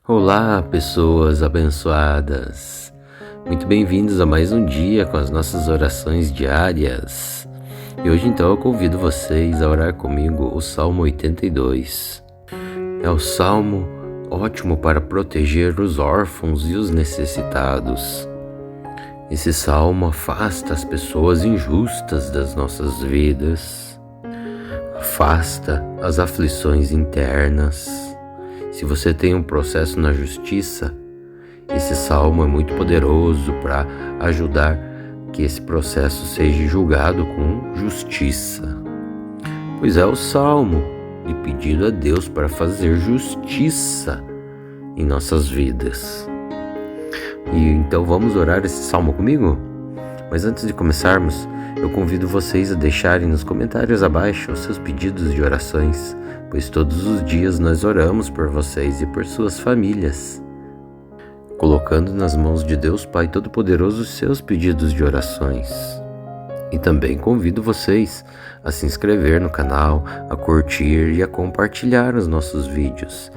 Olá, pessoas abençoadas! Muito bem-vindos a mais um dia com as nossas orações diárias. E hoje então eu convido vocês a orar comigo o Salmo 82. É o salmo ótimo para proteger os órfãos e os necessitados. Esse salmo afasta as pessoas injustas das nossas vidas, afasta as aflições internas. Se você tem um processo na justiça, esse salmo é muito poderoso para ajudar que esse processo seja julgado com justiça. Pois é o salmo de pedido a Deus para fazer justiça em nossas vidas. E então vamos orar esse salmo comigo? Mas antes de começarmos, eu convido vocês a deixarem nos comentários abaixo os seus pedidos de orações, pois todos os dias nós oramos por vocês e por suas famílias, colocando nas mãos de Deus Pai Todo-Poderoso os seus pedidos de orações. E também convido vocês a se inscrever no canal, a curtir e a compartilhar os nossos vídeos,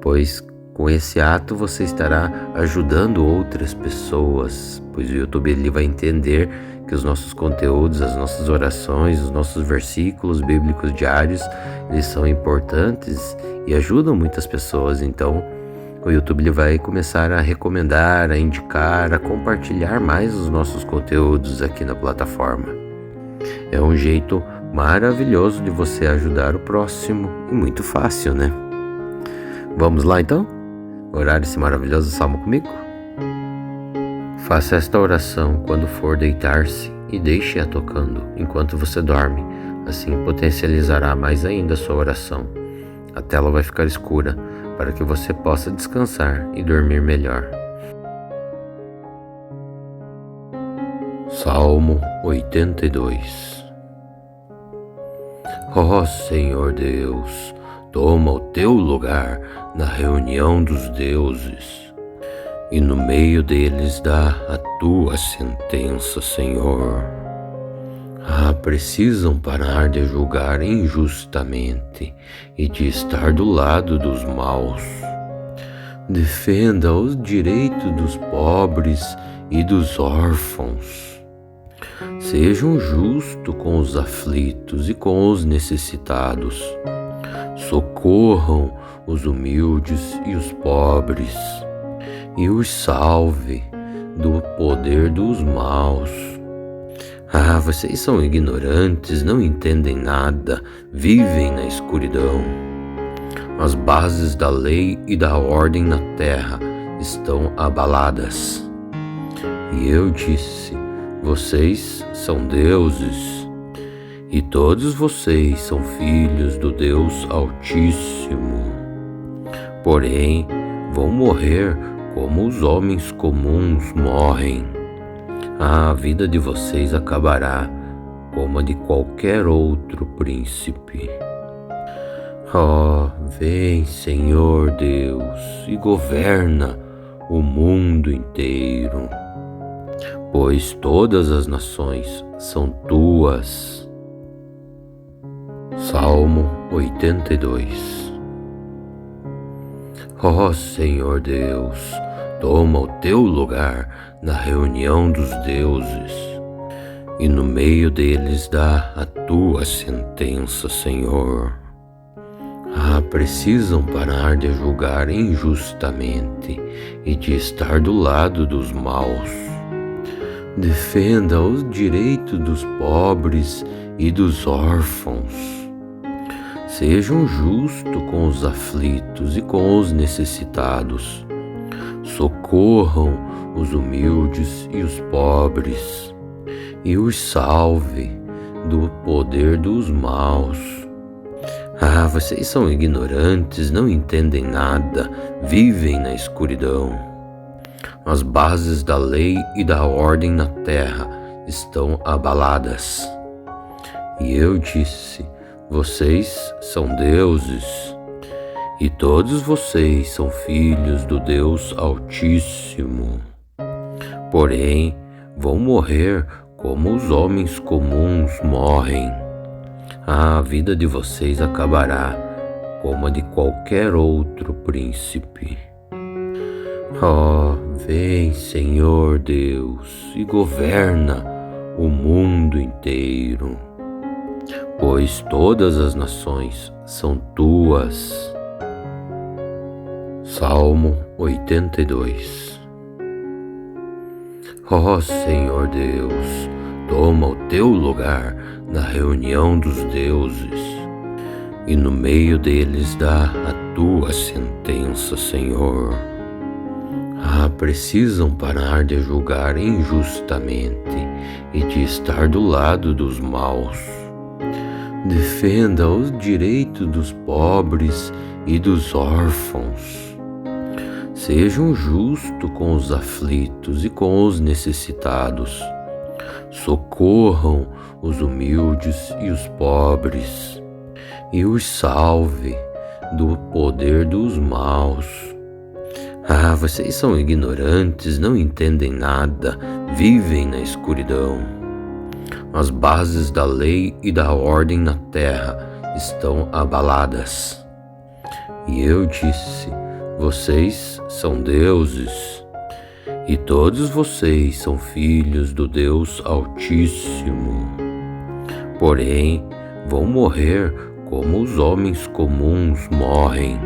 pois com esse ato você estará ajudando outras pessoas, pois o YouTube ele vai entender que os nossos conteúdos, as nossas orações, os nossos versículos bíblicos diários, eles são importantes e ajudam muitas pessoas. Então, o YouTube ele vai começar a recomendar, a indicar, a compartilhar mais os nossos conteúdos aqui na plataforma. É um jeito maravilhoso de você ajudar o próximo e muito fácil, né? Vamos lá então? Orar esse maravilhoso salmo comigo? Faça esta oração quando for deitar-se e deixe-a tocando enquanto você dorme. Assim potencializará mais ainda a sua oração. A tela vai ficar escura para que você possa descansar e dormir melhor. Salmo 82. Ó Senhor Deus, toma o teu lugar na reunião dos deuses, e no meio deles dá a tua sentença, Senhor. Precisam parar de julgar injustamente e de estar do lado dos maus. Defenda os direitos dos pobres e dos órfãos. Sejam justos com os aflitos e com os necessitados. Socorram os humildes e os pobres, e os salve do poder dos maus. Vocês são ignorantes, não entendem nada, vivem na escuridão. As bases da lei e da ordem na terra estão abaladas. E eu disse: vocês são deuses, e todos vocês são filhos do Deus Altíssimo. Porém, vão morrer como os homens comuns morrem. A vida de vocês acabará como a de qualquer outro príncipe. Vem, Senhor Deus, e governa o mundo inteiro, pois todas as nações são tuas. Salmo 82. Ó Senhor Deus, toma o teu lugar na reunião dos deuses, e no meio deles dá a tua sentença, Senhor. Precisam parar de julgar injustamente e de estar do lado dos maus. Defenda os direitos dos pobres e dos órfãos. Sejam justos com os aflitos e com os necessitados. Socorram os humildes e os pobres, e os salve do poder dos maus. Vocês são ignorantes, não entendem nada, vivem na escuridão. As bases da lei e da ordem na terra estão abaladas. E eu disse: vocês são deuses, e todos vocês são filhos do Deus Altíssimo. Porém, vão morrer como os homens comuns morrem. A vida de vocês acabará como a de qualquer outro príncipe. Ó, vem, Senhor Deus, e governa o mundo inteiro, pois todas as nações são tuas. Salmo 82. Ó Senhor Deus, toma o teu lugar na reunião dos deuses, e no meio deles dá a tua sentença, Senhor. Precisam parar de julgar injustamente e de estar do lado dos maus. Defenda os direitos dos pobres e dos órfãos. Sejam justos com os aflitos e com os necessitados. Socorram os humildes e os pobres, e os salve do poder dos maus. Vocês são ignorantes, não entendem nada, vivem na escuridão. As bases da lei e da ordem na terra estão abaladas. E eu disse: vocês são deuses, e todos vocês são filhos do Deus Altíssimo. Porém, vão morrer como os homens comuns morrem.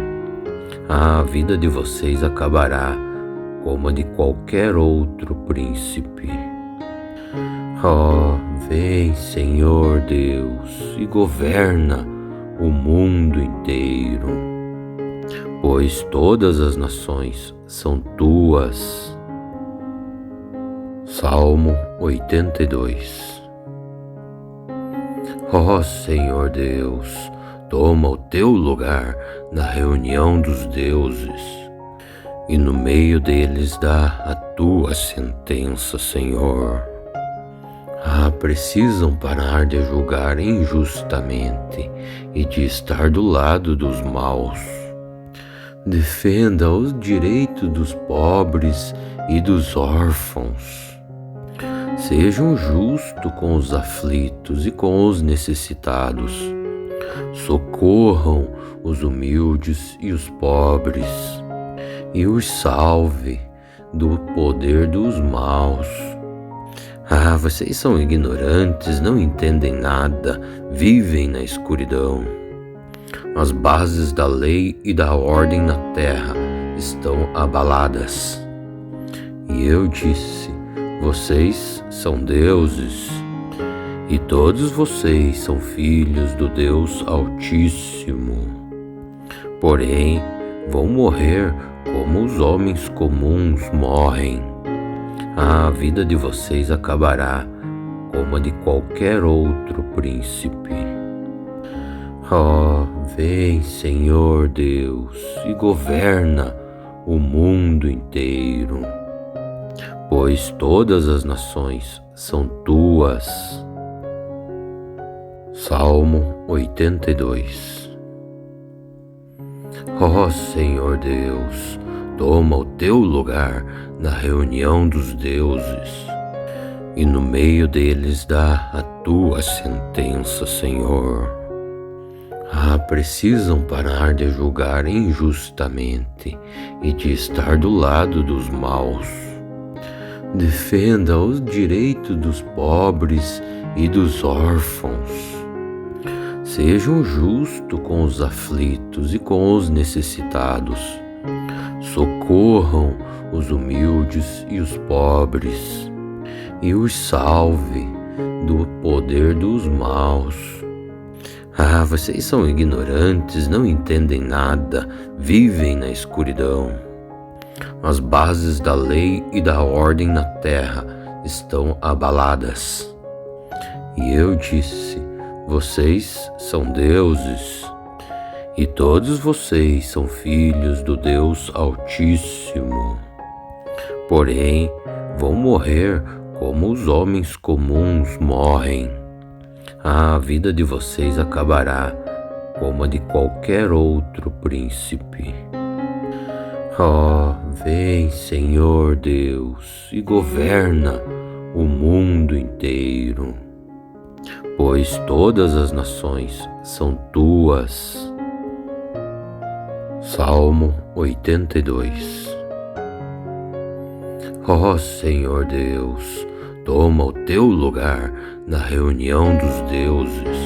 A vida de vocês acabará como a de qualquer outro príncipe. Ó, vem, Senhor Deus, e governa o mundo inteiro, pois todas as nações são tuas. Salmo 82. Ó Senhor Deus, toma o teu lugar na reunião dos deuses, e no meio deles dá a tua sentença, Senhor. Precisam parar de julgar injustamente e de estar do lado dos maus. Defenda os direitos dos pobres e dos órfãos. Sejam justos com os aflitos e com os necessitados. Socorram os humildes e os pobres, e os salve do poder dos maus. Vocês são ignorantes, não entendem nada, vivem na escuridão. As bases da lei e da ordem na terra estão abaladas. E eu disse: vocês são deuses, e todos vocês são filhos do Deus Altíssimo. Porém, vão morrer como os homens comuns morrem. A vida de vocês acabará como a de qualquer outro príncipe. Ó, vem, Senhor Deus, e governa o mundo inteiro, pois todas as nações são tuas. Salmo 82. Ó Senhor Deus, toma o teu lugar na reunião dos deuses, e no meio deles dá a tua sentença, Senhor. Precisam parar de julgar injustamente e de estar do lado dos maus. Defenda os direitos dos pobres e dos órfãos. Sejam justos com os aflitos e com os necessitados. Socorram os humildes e os pobres, e os salve do poder dos maus. Vocês são ignorantes, não entendem nada, vivem na escuridão. As bases da lei e da ordem na terra estão abaladas. E eu disse: vocês são deuses, e todos vocês são filhos do Deus Altíssimo. Porém, vão morrer como os homens comuns morrem. A vida de vocês acabará como a de qualquer outro príncipe. Ó, vem, Senhor Deus, e governa o mundo inteiro, pois todas as nações são tuas. Salmo 82. Ó Senhor Deus, toma o teu lugar na reunião dos deuses,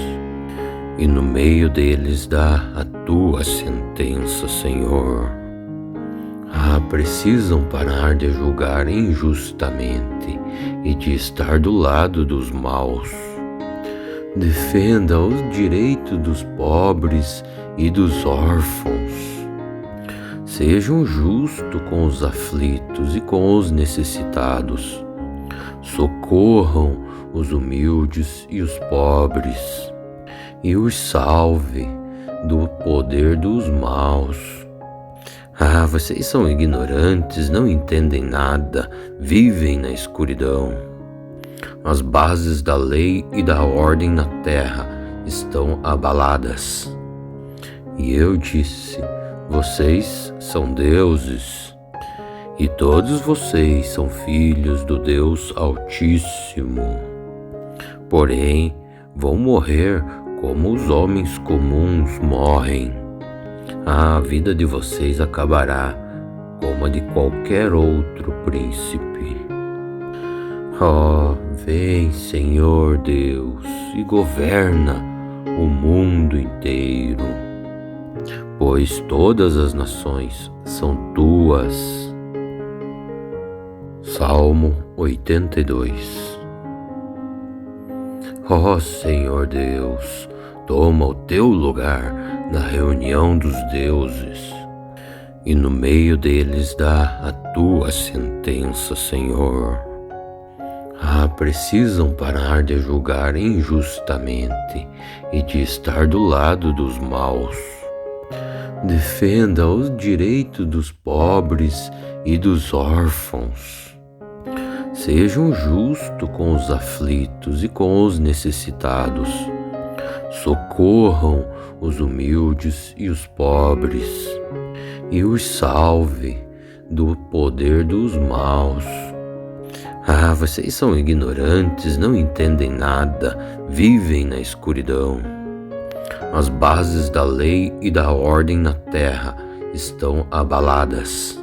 e no meio deles dá a tua sentença, Senhor. Precisam parar de julgar injustamente e de estar do lado dos maus. Defenda os direitos dos pobres e dos órfãos. Sejam justos com os aflitos e com os necessitados. Socorram os humildes e os pobres, e os salve do poder dos maus. Vocês são ignorantes, não entendem nada, vivem na escuridão. As bases da lei e da ordem na terra estão abaladas. E eu disse: vocês são deuses, e todos vocês são filhos do Deus Altíssimo. Porém, vão morrer como os homens comuns morrem. A vida de vocês acabará como a de qualquer outro príncipe. Vem, Senhor Deus, e governa o mundo inteiro, pois todas as nações são tuas. Salmo 82. Ó Senhor Deus, toma o teu lugar na reunião dos deuses, e no meio deles dá a tua sentença, Senhor. Precisam parar de julgar injustamente e de estar do lado dos maus. Defenda os direitos dos pobres e dos órfãos. Sejam justos com os aflitos e com os necessitados. Socorram os humildes e os pobres, e os salve do poder dos maus. Vocês são ignorantes, não entendem nada, vivem na escuridão. As bases da lei e da ordem na terra estão abaladas.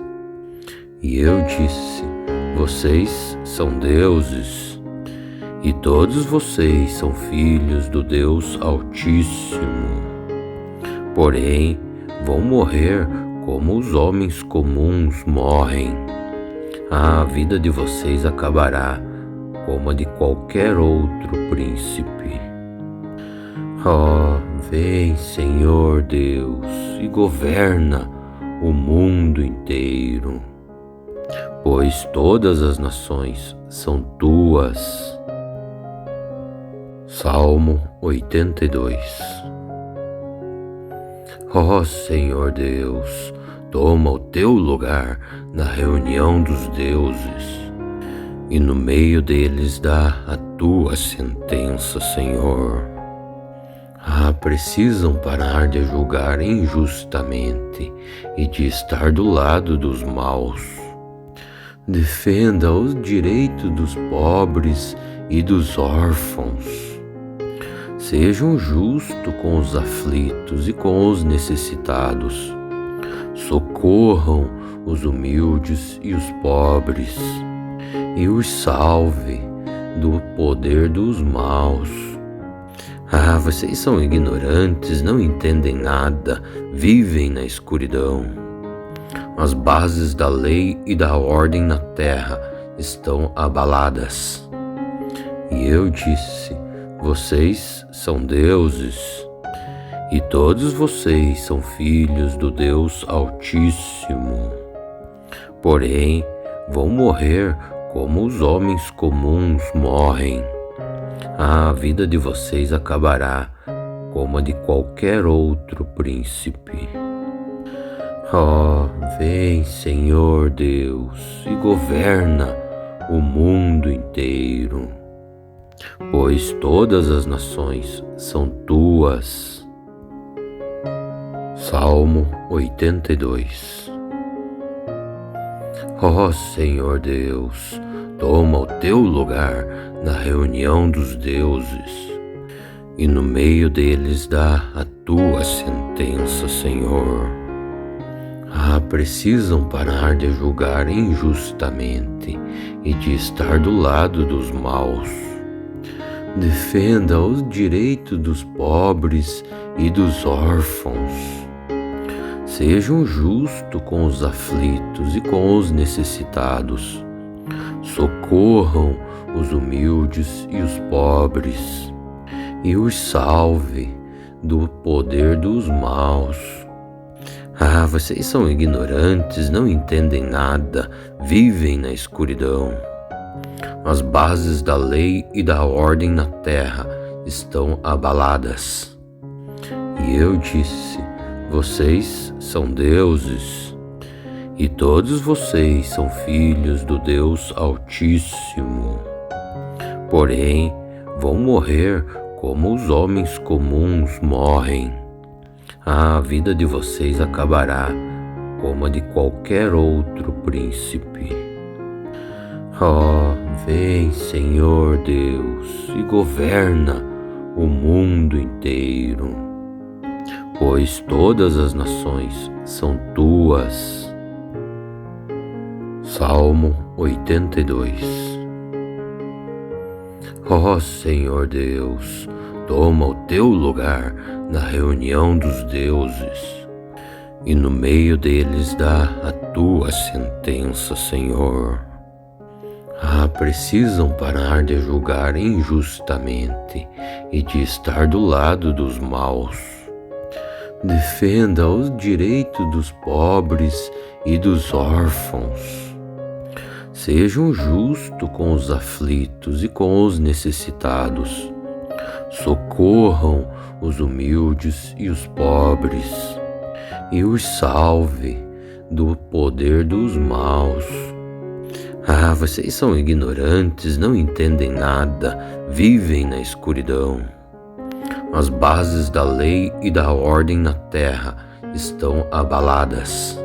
E eu disse: vocês são deuses, e todos vocês são filhos do Deus Altíssimo. Porém, vão morrer como os homens comuns morrem. A vida de vocês acabará como a de qualquer outro príncipe. Vem, Senhor Deus, e governa o mundo inteiro, pois todas as nações são tuas. Salmo 82. Ó Senhor Deus, toma o teu lugar na reunião dos deuses, e no meio deles dá a tua sentença, Senhor. Precisam parar de julgar injustamente e de estar do lado dos maus. Defenda os direitos dos pobres e dos órfãos. Sejam justos com os aflitos e com os necessitados. Socorram os humildes e os pobres, e os salve do poder dos maus. Vocês são ignorantes, não entendem nada, vivem na escuridão. As bases da lei e da ordem na terra estão abaladas. E eu disse: vocês são deuses, e todos vocês são filhos do Deus Altíssimo. Porém, vão morrer como os homens comuns morrem. A vida de vocês acabará como a de qualquer outro príncipe. Vem, Senhor Deus, e governa o mundo inteiro, pois todas as nações são tuas. Salmo 82. Ó Senhor Deus, toma o teu lugar na reunião dos deuses, e no meio deles dá a tua sentença, Senhor. Precisam parar de julgar injustamente e de estar do lado dos maus. Defenda os direitos dos pobres e dos órfãos. Sejam justos com os aflitos e com os necessitados. Socorram os humildes e os pobres, e os salve do poder dos maus. Vocês são ignorantes, não entendem nada, vivem na escuridão. As bases da lei e da ordem na terra estão abaladas. E eu disse: vocês são deuses, e todos vocês são filhos do Deus Altíssimo. Porém, vão morrer como os homens comuns morrem. A vida de vocês acabará como a de qualquer outro príncipe. Vem, Senhor Deus, e governa o mundo inteiro, pois todas as nações são tuas. Salmo 82. Senhor Deus, toma o teu lugar na reunião dos deuses, e no meio deles dá a tua sentença, Senhor. Precisam parar de julgar injustamente e de estar do lado dos maus. Defenda os direitos dos pobres e dos órfãos. Sejam justos com os aflitos e com os necessitados. Socorram os humildes e os pobres, e os salve do poder dos maus. Vocês são ignorantes, não entendem nada, vivem na escuridão. As bases da lei e da ordem na terra estão abaladas.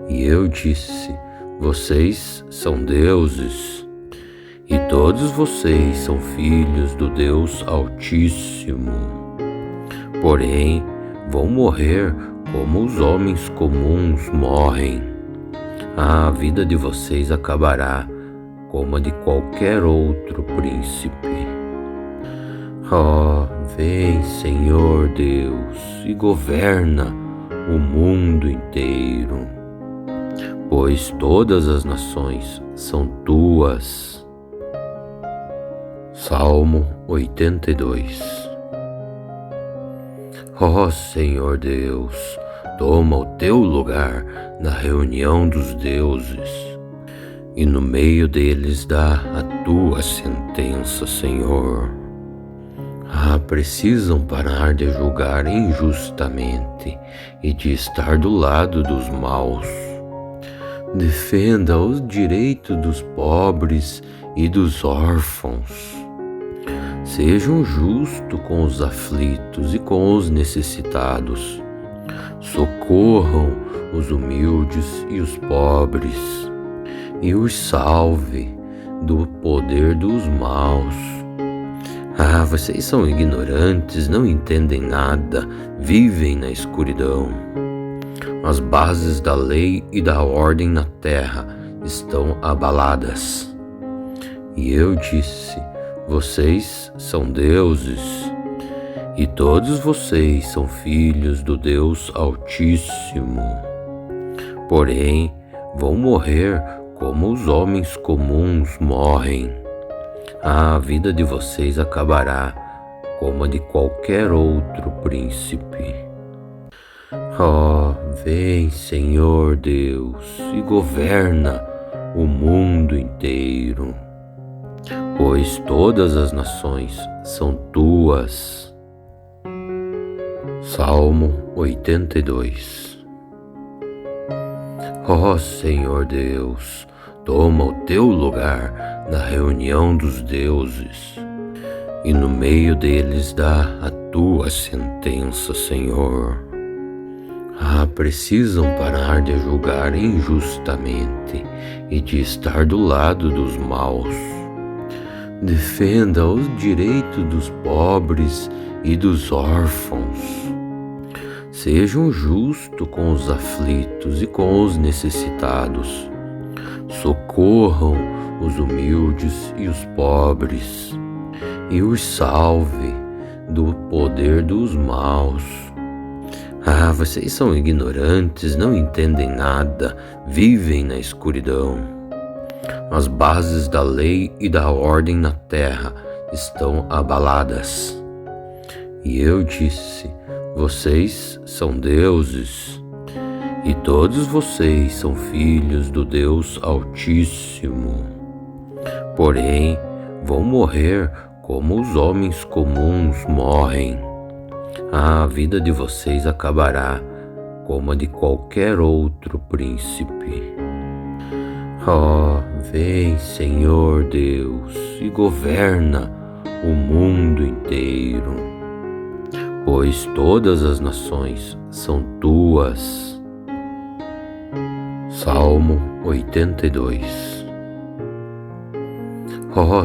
E eu disse: vocês são deuses, e todos vocês são filhos do Deus Altíssimo. Porém, vão morrer como os homens comuns morrem. A vida de vocês acabará como a de qualquer outro príncipe. Vem, Senhor Deus, e governa o mundo inteiro, pois todas as nações são tuas. Salmo 82. Senhor Deus, toma o teu lugar na reunião dos deuses, e no meio deles dá a tua sentença, Senhor. Precisam parar de julgar injustamente e de estar do lado dos maus. Defenda os direitos dos pobres e dos órfãos. Sejam justos com os aflitos e com os necessitados. Socorram os humildes e os pobres, e os salve do poder dos maus. Vocês são ignorantes, não entendem nada, vivem na escuridão. As bases da lei e da ordem na terra estão abaladas. E eu disse: vocês são deuses, e todos vocês são filhos do Deus Altíssimo. Porém, vão morrer como os homens comuns morrem. A vida de vocês acabará como a de qualquer outro príncipe. Vem, Senhor Deus, e governa o mundo inteiro, pois todas as nações são tuas. Salmo 82. Senhor Deus, toma o teu lugar na reunião dos deuses, e no meio deles dá a tua sentença, Senhor. Precisam parar de julgar injustamente e de estar do lado dos maus. Defenda os direitos dos pobres e dos órfãos. Sejam justos com os aflitos e com os necessitados. Socorram os humildes e os pobres, e os salve do poder dos maus. Vocês são ignorantes, não entendem nada, vivem na escuridão. As bases da lei e da ordem na terra estão abaladas. E eu disse: vocês são deuses, e todos vocês são filhos do Deus Altíssimo. Porém, vão morrer como os homens comuns morrem. A vida de vocês acabará como a de qualquer outro príncipe. Vem, Senhor Deus, e governa o mundo inteiro, pois todas as nações são tuas. Salmo 82.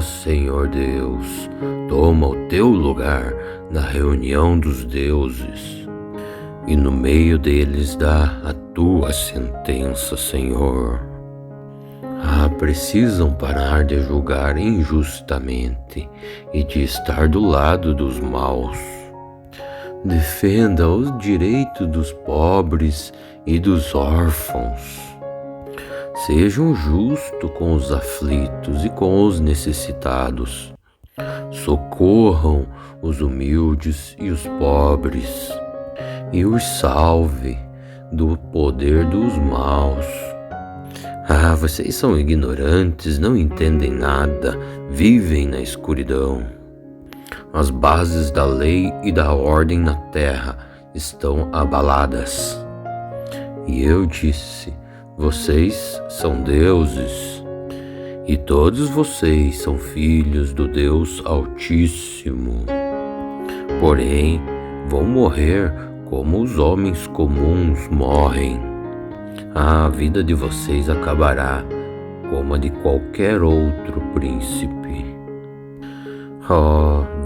Senhor Deus, toma o teu lugar na reunião dos deuses, e no meio deles dá a tua sentença, Senhor. Precisam parar de julgar injustamente e de estar do lado dos maus. Defenda os direitos dos pobres e dos órfãos. Sejam justos com os aflitos e com os necessitados. Socorram os humildes e os pobres, e os salve do poder dos maus. Vocês são ignorantes, não entendem nada, vivem na escuridão. As bases da lei e da ordem na terra estão abaladas. E eu disse: vocês são deuses, e todos vocês são filhos do Deus Altíssimo. Porém, vão morrer como os homens comuns morrem. A vida de vocês acabará como a de qualquer outro príncipe.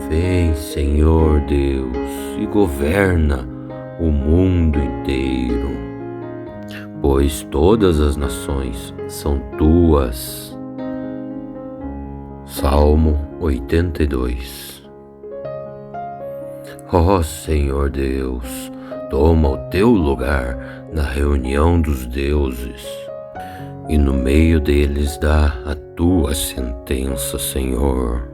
Vem, Senhor Deus, e governa o mundo inteiro, pois todas as nações são tuas. Salmo 82. Senhor Deus, toma o teu lugar na reunião dos deuses, e no meio deles dá a tua sentença, Senhor.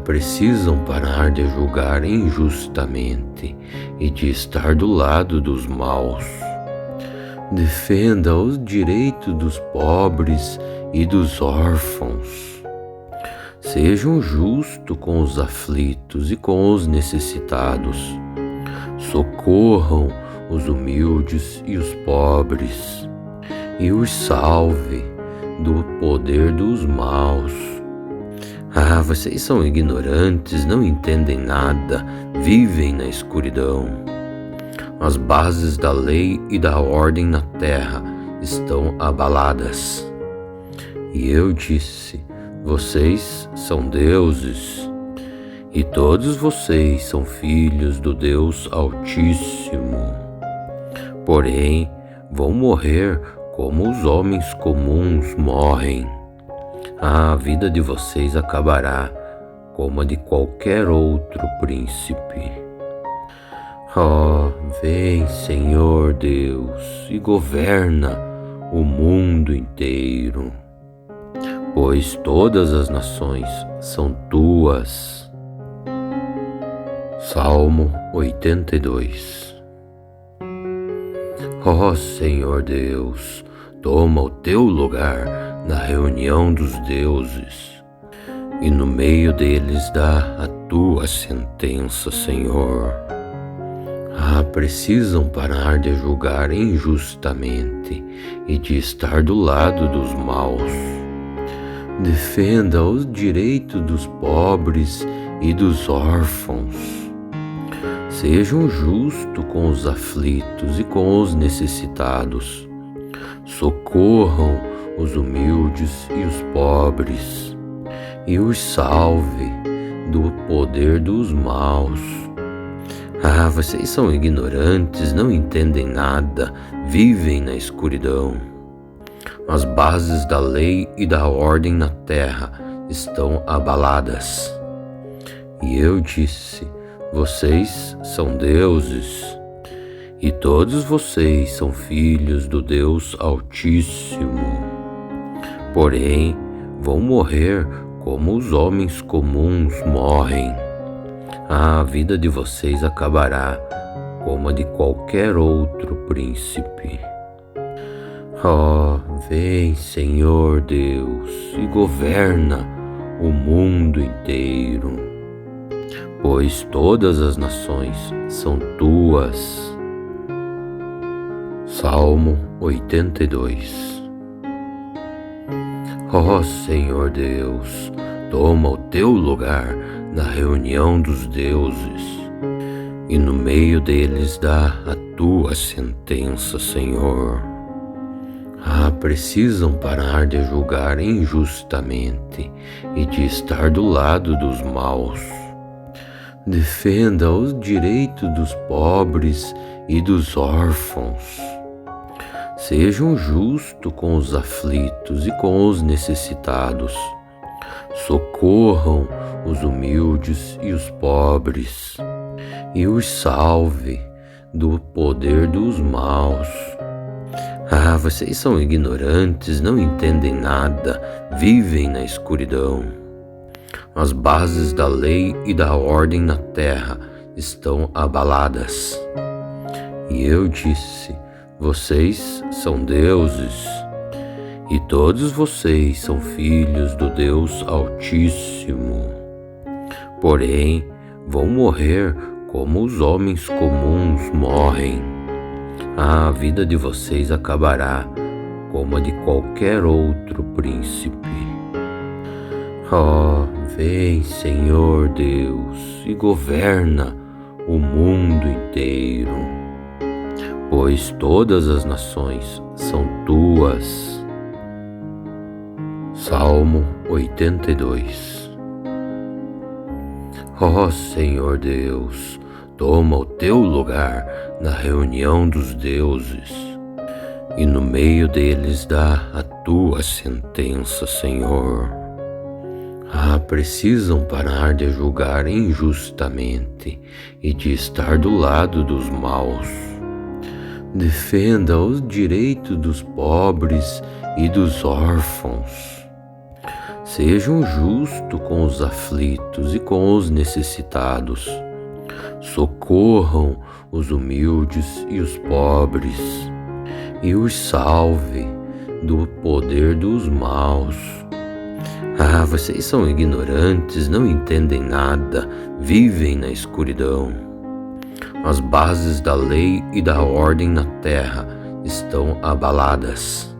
Precisam parar de julgar injustamente e de estar do lado dos maus. Defenda os direitos dos pobres e dos órfãos. Sejam justos com os aflitos e com os necessitados. Socorram os humildes e os pobres, e os salve do poder dos maus. Vocês são ignorantes, não entendem nada, vivem na escuridão. As bases da lei e da ordem na terra estão abaladas. E eu disse: vocês são deuses, e todos vocês são filhos do Deus Altíssimo. Porém, vão morrer como os homens comuns morrem. A vida de vocês acabará como a de qualquer outro príncipe. Vem, Senhor Deus, e governa o mundo inteiro, pois todas as nações são tuas. Salmo 82. Senhor Deus, toma o teu lugar na reunião dos deuses, e no meio deles dá a tua sentença, Senhor. Precisam parar de julgar injustamente e de estar do lado dos maus. Defenda os direitos dos pobres e dos órfãos. Sejam justos com os aflitos e com os necessitados. Socorram os humildes e os pobres, e os salve do poder dos maus. Ah, vocês são ignorantes, não entendem nada, vivem na escuridão. As bases da lei e da ordem na terra estão abaladas. E eu disse: vocês são deuses, e todos vocês são filhos do Deus Altíssimo. Porém, vão morrer como os homens comuns morrem. A vida de vocês acabará como a de qualquer outro príncipe. Oh, vem, Senhor Deus, e governa o mundo inteiro, pois todas as nações são tuas. Salmo 82. Oh, Senhor Deus, toma o teu lugar na reunião dos deuses, e no meio deles dá a tua sentença, Senhor. Ah, precisam parar de julgar injustamente e de estar do lado dos maus. Defenda os direitos dos pobres e dos órfãos. Sejam justos com os aflitos e com os necessitados. Socorram os humildes e os pobres, e os salve do poder dos maus. Ah, vocês são ignorantes, não entendem nada, vivem na escuridão. As bases da lei e da ordem na terra estão abaladas. E eu disse: vocês são deuses, e todos vocês são filhos do Deus Altíssimo. Porém, vão morrer como os homens comuns morrem. A vida de vocês acabará como a de qualquer outro príncipe. Oh, vem, Senhor Deus, e governa o mundo inteiro, pois todas as nações são tuas. Salmo 82. Oh, Senhor Deus, toma o teu lugar na reunião dos deuses, e no meio deles dá a tua sentença, Senhor. Ah, precisam parar de julgar injustamente e de estar do lado dos maus. Defenda os direitos dos pobres e dos órfãos. Sejam justos com os aflitos e com os necessitados. Socorram os humildes e os pobres, e os salve do poder dos maus. Ah, vocês são ignorantes, não entendem nada, vivem na escuridão. As bases da lei e da ordem na terra estão abaladas.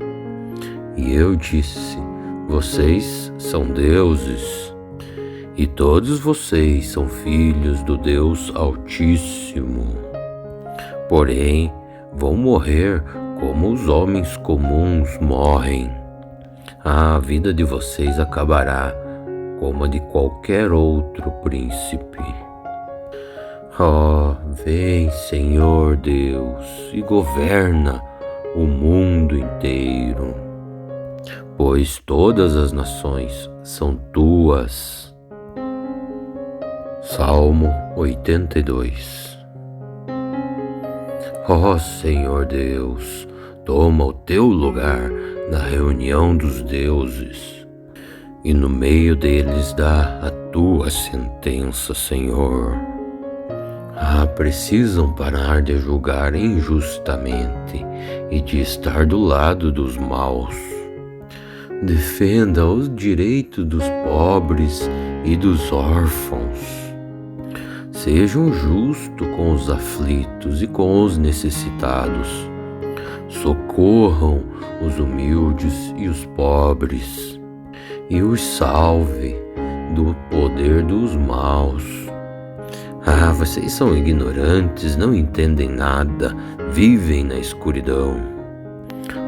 E eu disse: vocês são deuses, e todos vocês são filhos do Deus Altíssimo. Porém, vão morrer como os homens comuns morrem. A vida de vocês acabará como a de qualquer outro príncipe. Oh, vem, Senhor Deus, e governa o mundo inteiro, pois todas as nações são tuas. Salmo 82. Oh, Senhor Deus, toma o teu lugar na reunião dos deuses, e no meio deles dá a tua sentença, Senhor. Ah, precisam parar de julgar injustamente e de estar do lado dos maus. Defenda os direitos dos pobres e dos órfãos. Sejam justos com os aflitos e com os necessitados. Socorram os humildes e os pobres, e os salve do poder dos maus. Ah, vocês são ignorantes, não entendem nada, vivem na escuridão.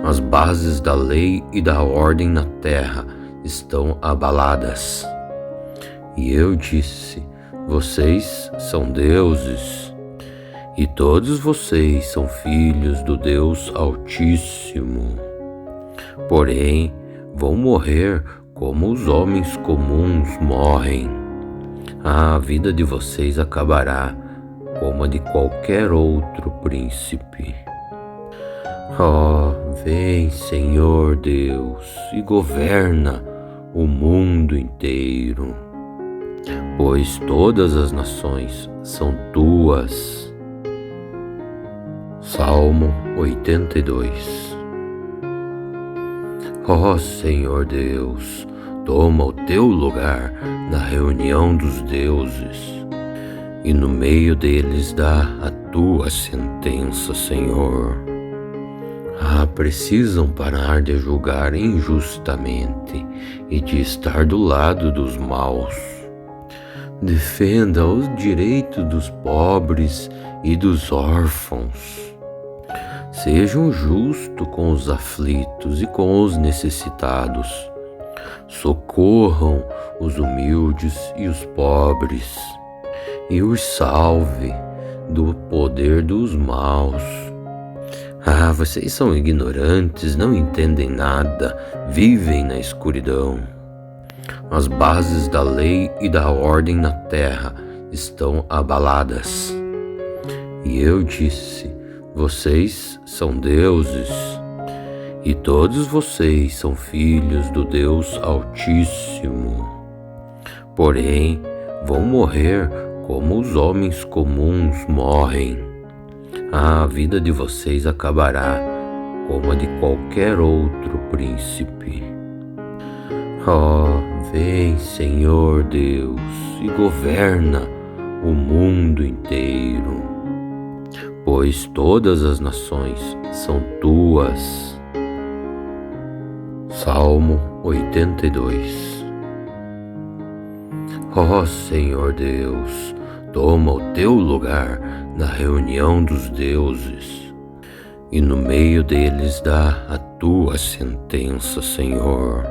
As bases da lei e da ordem na terra estão abaladas. E eu disse: vocês são deuses, e todos vocês são filhos do Deus Altíssimo. Porém, vão morrer como os homens comuns morrem. A vida de vocês acabará como a de qualquer outro príncipe. Vem, Senhor Deus, e governa o mundo inteiro, pois todas as nações são tuas. Salmo 82. Senhor Deus, toma o teu lugar na reunião dos deuses, e no meio deles dá a tua sentença, Senhor. Precisam parar de julgar injustamente e de estar do lado dos maus. Defenda os direitos dos pobres e dos órfãos. Sejam justos com os aflitos e com os necessitados. Socorram os humildes e os pobres, e os salve do poder dos maus. Vocês são ignorantes, não entendem nada, vivem na escuridão. As bases da lei e da ordem na terra estão abaladas. E eu disse: vocês são deuses, e todos vocês são filhos do Deus Altíssimo. Porém, vão morrer como os homens comuns morrem. A vida de vocês acabará como a de qualquer outro príncipe. Vem, Senhor Deus, e governa o mundo inteiro, pois todas as nações são tuas. Salmo 82. Senhor Deus, toma o teu lugar na reunião dos deuses, e no meio deles dá a tua sentença, Senhor.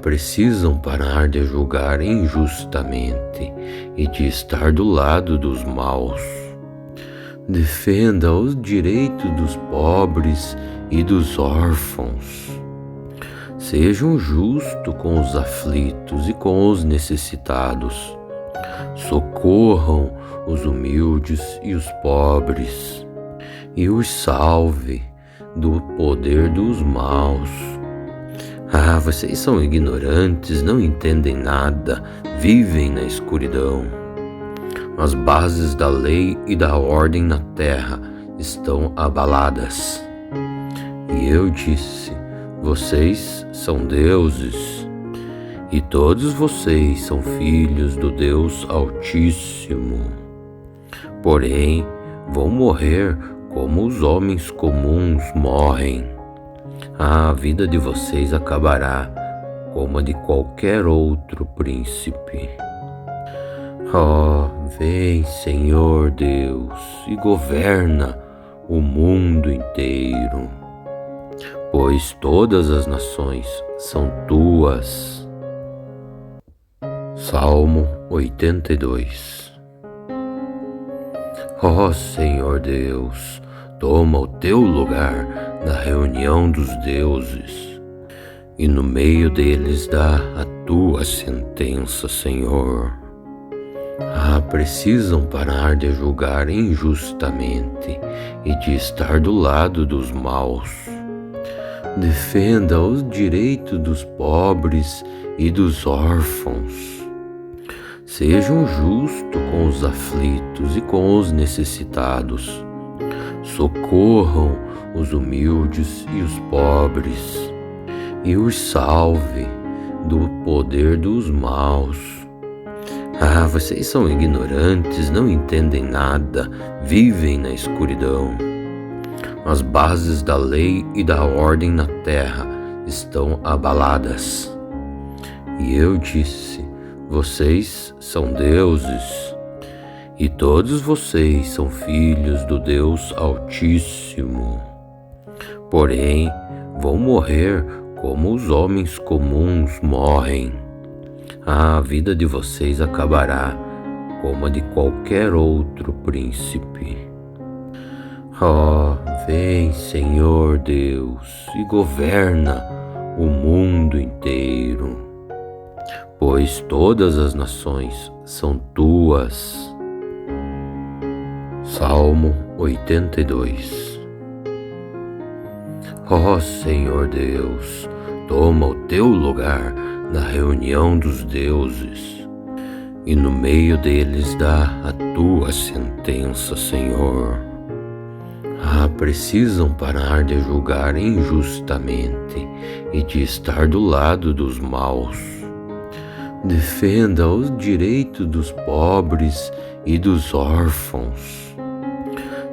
Precisam parar de julgar injustamente e de estar do lado dos maus. Defenda os direitos dos pobres e dos órfãos. Sejam justos com os aflitos e com os necessitados. Socorram os humildes e os pobres, e os salve do poder dos maus. Vocês são ignorantes, não entendem nada, vivem na escuridão. As bases da lei e da ordem na terra estão abaladas. E eu disse: vocês são deuses, e todos vocês são filhos do Deus Altíssimo. Porém, vão morrer como os homens comuns morrem. A vida de vocês acabará como a de qualquer outro príncipe. Vem, Senhor Deus, e governa o mundo inteiro, pois todas as nações são tuas. Salmo 82. Senhor Deus, toma o teu lugar na reunião dos deuses, e no meio deles dá a tua sentença, Senhor. Precisam parar de julgar injustamente e de estar do lado dos maus. Defenda os direitos dos pobres e dos órfãos. Sejam justos com os aflitos e com os necessitados. Socorram os humildes e os pobres, e os salve do poder dos maus. Vocês são ignorantes, não entendem nada, vivem na escuridão. As bases da lei e da ordem na terra estão abaladas. E eu disse: vocês são deuses, e todos vocês são filhos do Deus Altíssimo. Porém, vão morrer como os homens comuns morrem. A vida de vocês acabará como a de qualquer outro príncipe. Ó, vem, Senhor Deus, e governa o mundo inteiro, pois todas as nações são tuas. Salmo 82. Ó Senhor Deus, toma o teu lugar na reunião dos deuses, e no meio deles dá a tua sentença, Senhor. Precisam parar de julgar injustamente e de estar do lado dos maus. Defenda os direitos dos pobres e dos órfãos.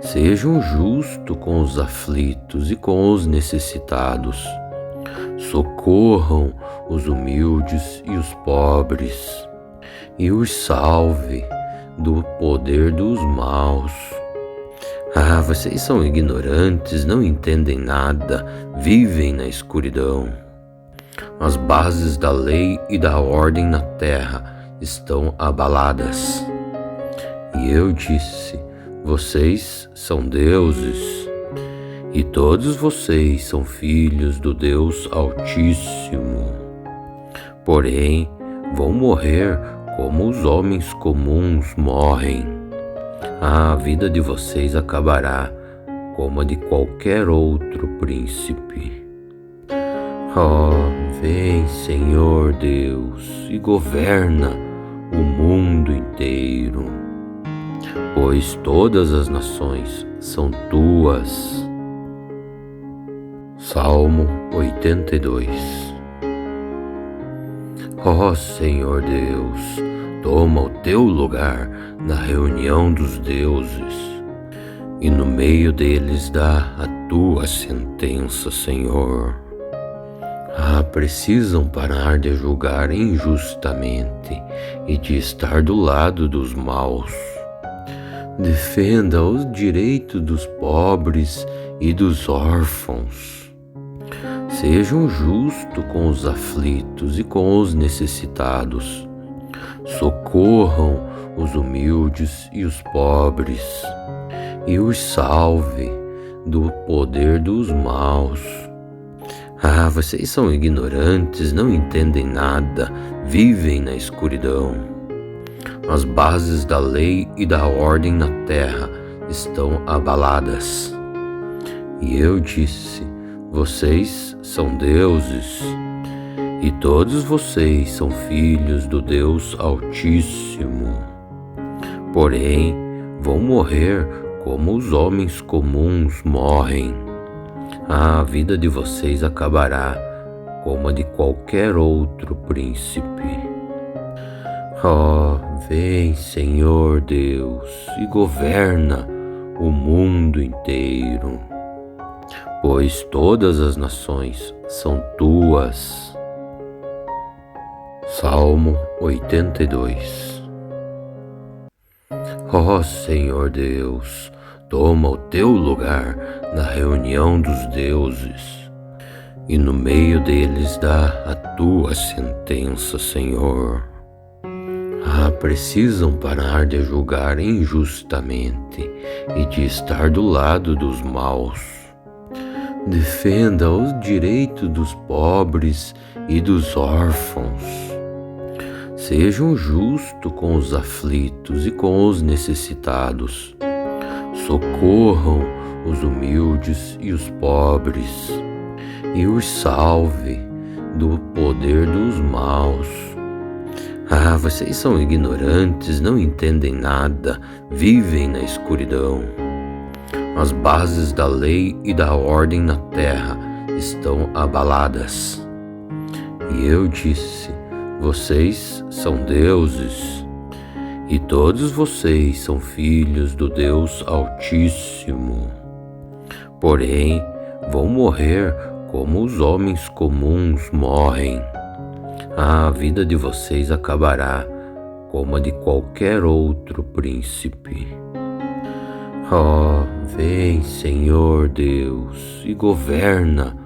Sejam justos com os aflitos e com os necessitados. Socorram os humildes e os pobres, e os salve do poder dos maus. Vocês são ignorantes, não entendem nada, vivem na escuridão. As bases da lei e da ordem na terra estão abaladas. E eu disse: vocês são deuses, e todos vocês são filhos do Deus Altíssimo. Porém, vão morrer como os homens comuns morrem. A vida de vocês acabará como a de qualquer outro príncipe. Ó, vem, Senhor Deus, e governa o mundo inteiro, pois todas as nações são tuas. Salmo 82. Ó Senhor Deus, toma o teu lugar na reunião dos deuses, e no meio deles dá a tua sentença, Senhor. Precisam parar de julgar injustamente e de estar do lado dos maus. Defenda os direitos dos pobres e dos órfãos. Sejam justos com os aflitos e com os necessitados. Socorram os humildes e os pobres, e os salve do poder dos maus. Vocês são ignorantes, não entendem nada, vivem na escuridão. As bases da lei e da ordem na terra estão abaladas. E eu disse: vocês são deuses, e todos vocês são filhos do Deus Altíssimo. Porém, vão morrer como os homens comuns morrem. A vida de vocês acabará como a de qualquer outro príncipe. Ó, vem, Senhor Deus, e governa o mundo inteiro, pois todas as nações são tuas. Salmo 82. Ó Senhor Deus, toma o teu lugar na reunião dos deuses, e no meio deles dá a tua sentença, Senhor. Precisam parar de julgar injustamente e de estar do lado dos maus. Defenda os direitos dos pobres e dos órfãos. Sejam justos com os aflitos e com os necessitados. Socorram os humildes e os pobres, e os salve do poder dos maus. Vocês são ignorantes, não entendem nada, vivem na escuridão. As bases da lei e da ordem na terra estão abaladas. E eu disse: vocês são deuses, e todos vocês são filhos do Deus Altíssimo. Porém, vão morrer como os homens comuns morrem. A vida de vocês acabará como a de qualquer outro príncipe. Ó, vem, Senhor Deus, e governa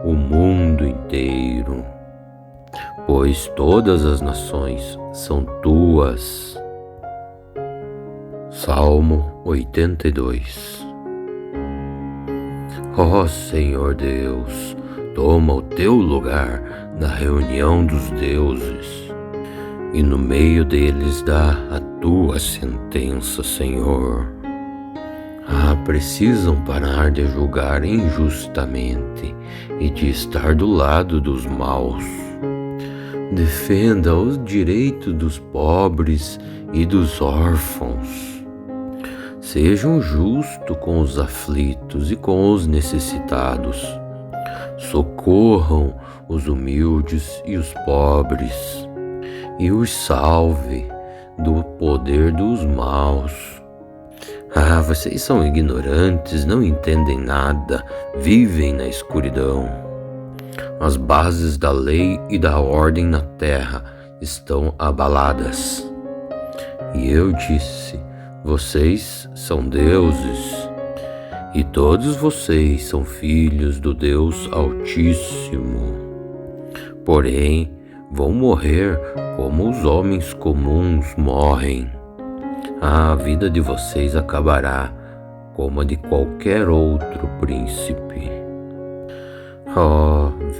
o mundo inteiro, pois todas as nações são tuas. Salmo 82. Ó Senhor Deus, toma o teu lugar na reunião dos deuses, e no meio deles dá a tua sentença, Senhor. Precisam parar de julgar injustamente e de estar do lado dos maus. Defenda os direitos dos pobres e dos órfãos. Sejam justos com os aflitos e com os necessitados. Socorram os humildes e os pobres, e os salve do poder dos maus. Vocês são ignorantes, não entendem nada, vivem na escuridão. As bases da lei e da ordem na terra estão abaladas. E eu disse: vocês são deuses, e todos vocês são filhos do Deus Altíssimo. Porém, vão morrer como os homens comuns morrem. A vida de vocês acabará como a de qualquer outro príncipe.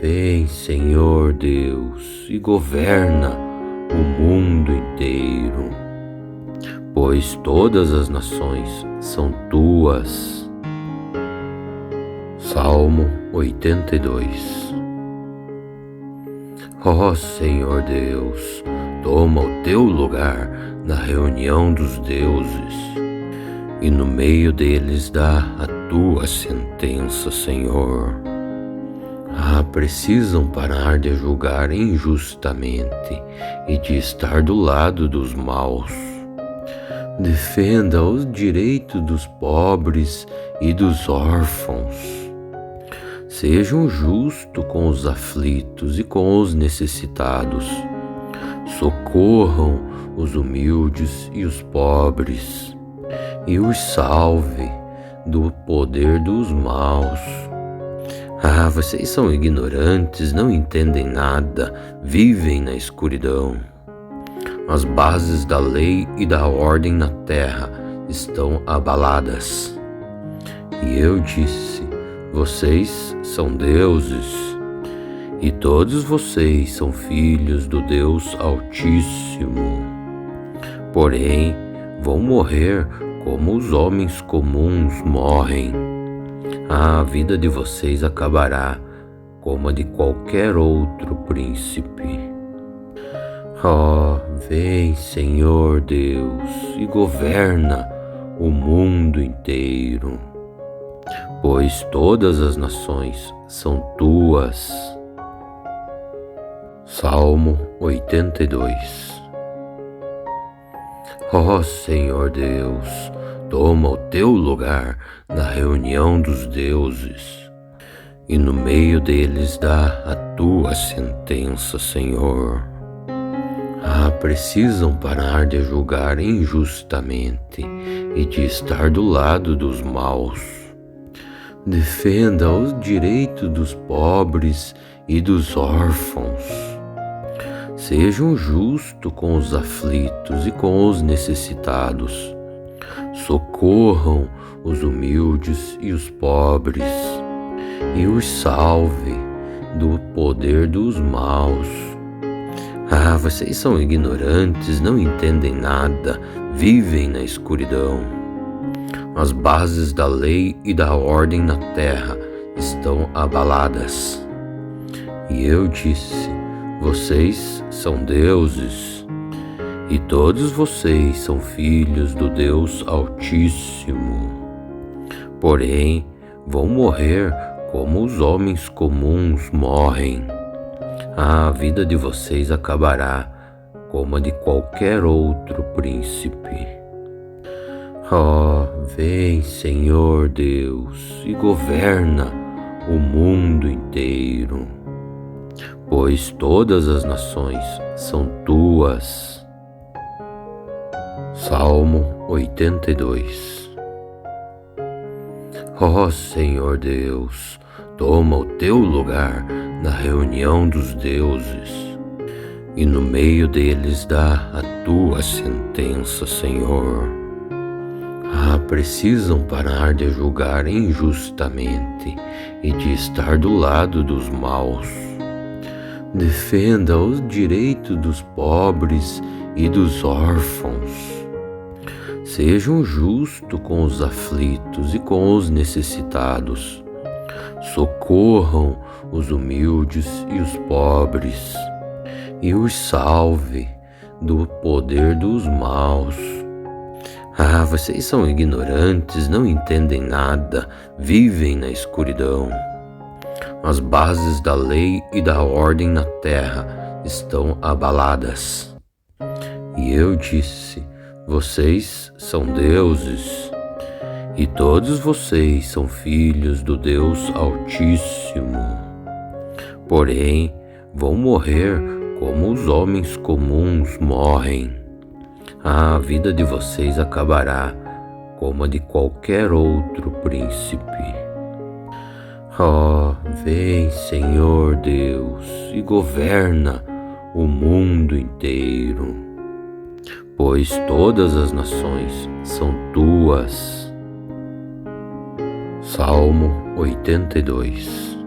Vem, Senhor Deus, e governa o mundo inteiro, pois todas as nações são tuas. Salmo 82. Ó Senhor Deus, toma o teu lugar na reunião dos deuses, e no meio deles dá a tua sentença, Senhor. Precisam parar de julgar injustamente e de estar do lado dos maus. Defenda os direitos dos pobres e dos órfãos. Sejam justos com os aflitos e com os necessitados. Socorram os humildes e os pobres, e os salve do poder dos maus. Vocês são ignorantes, não entendem nada, vivem na escuridão. As bases da lei e da ordem na terra estão abaladas. E eu disse: vocês são deuses, e todos vocês são filhos do Deus Altíssimo. Porém, vão morrer como os homens comuns morrem. A vida de vocês acabará como a de qualquer outro príncipe. Vem, Senhor Deus, e governa o mundo inteiro, pois todas as nações são tuas. Salmo 82. Ó Senhor Deus, toma o teu lugar na reunião dos deuses, e no meio deles dá a tua sentença, Senhor. Precisam parar de julgar injustamente e de estar do lado dos maus. Defenda os direitos dos pobres e dos órfãos. Sejam justos com os aflitos e com os necessitados. Socorram os humildes e os pobres, e os salve do poder dos maus. Vocês são ignorantes, não entendem nada, vivem na escuridão. As bases da lei e da ordem na terra estão abaladas. E eu disse: vocês são deuses, e todos vocês são filhos do Deus Altíssimo. Porém, vão morrer como os homens comuns morrem. A vida de vocês acabará como a de qualquer outro príncipe. Vem, Senhor Deus, e governa o mundo inteiro, pois todas as nações são tuas. Salmo 82. Ó Senhor Deus, toma o teu lugar na reunião dos deuses, e no meio deles dá a tua sentença, Senhor. Precisam parar de julgar injustamente e de estar do lado dos maus. Defenda os direitos dos pobres e dos órfãos. Sejam justos com os aflitos e com os necessitados. Socorram os humildes e os pobres, e os salve do poder dos maus. Vocês são ignorantes, não entendem nada, vivem na escuridão. As bases da lei e da ordem na terra estão abaladas. E eu disse: vocês são deuses, e todos vocês são filhos do Deus Altíssimo. Porém, vão morrer como os homens comuns morrem. A vida de vocês acabará como a de qualquer outro príncipe. Vem, Senhor Deus, e governa o mundo inteiro, pois todas as nações são tuas. Salmo 82.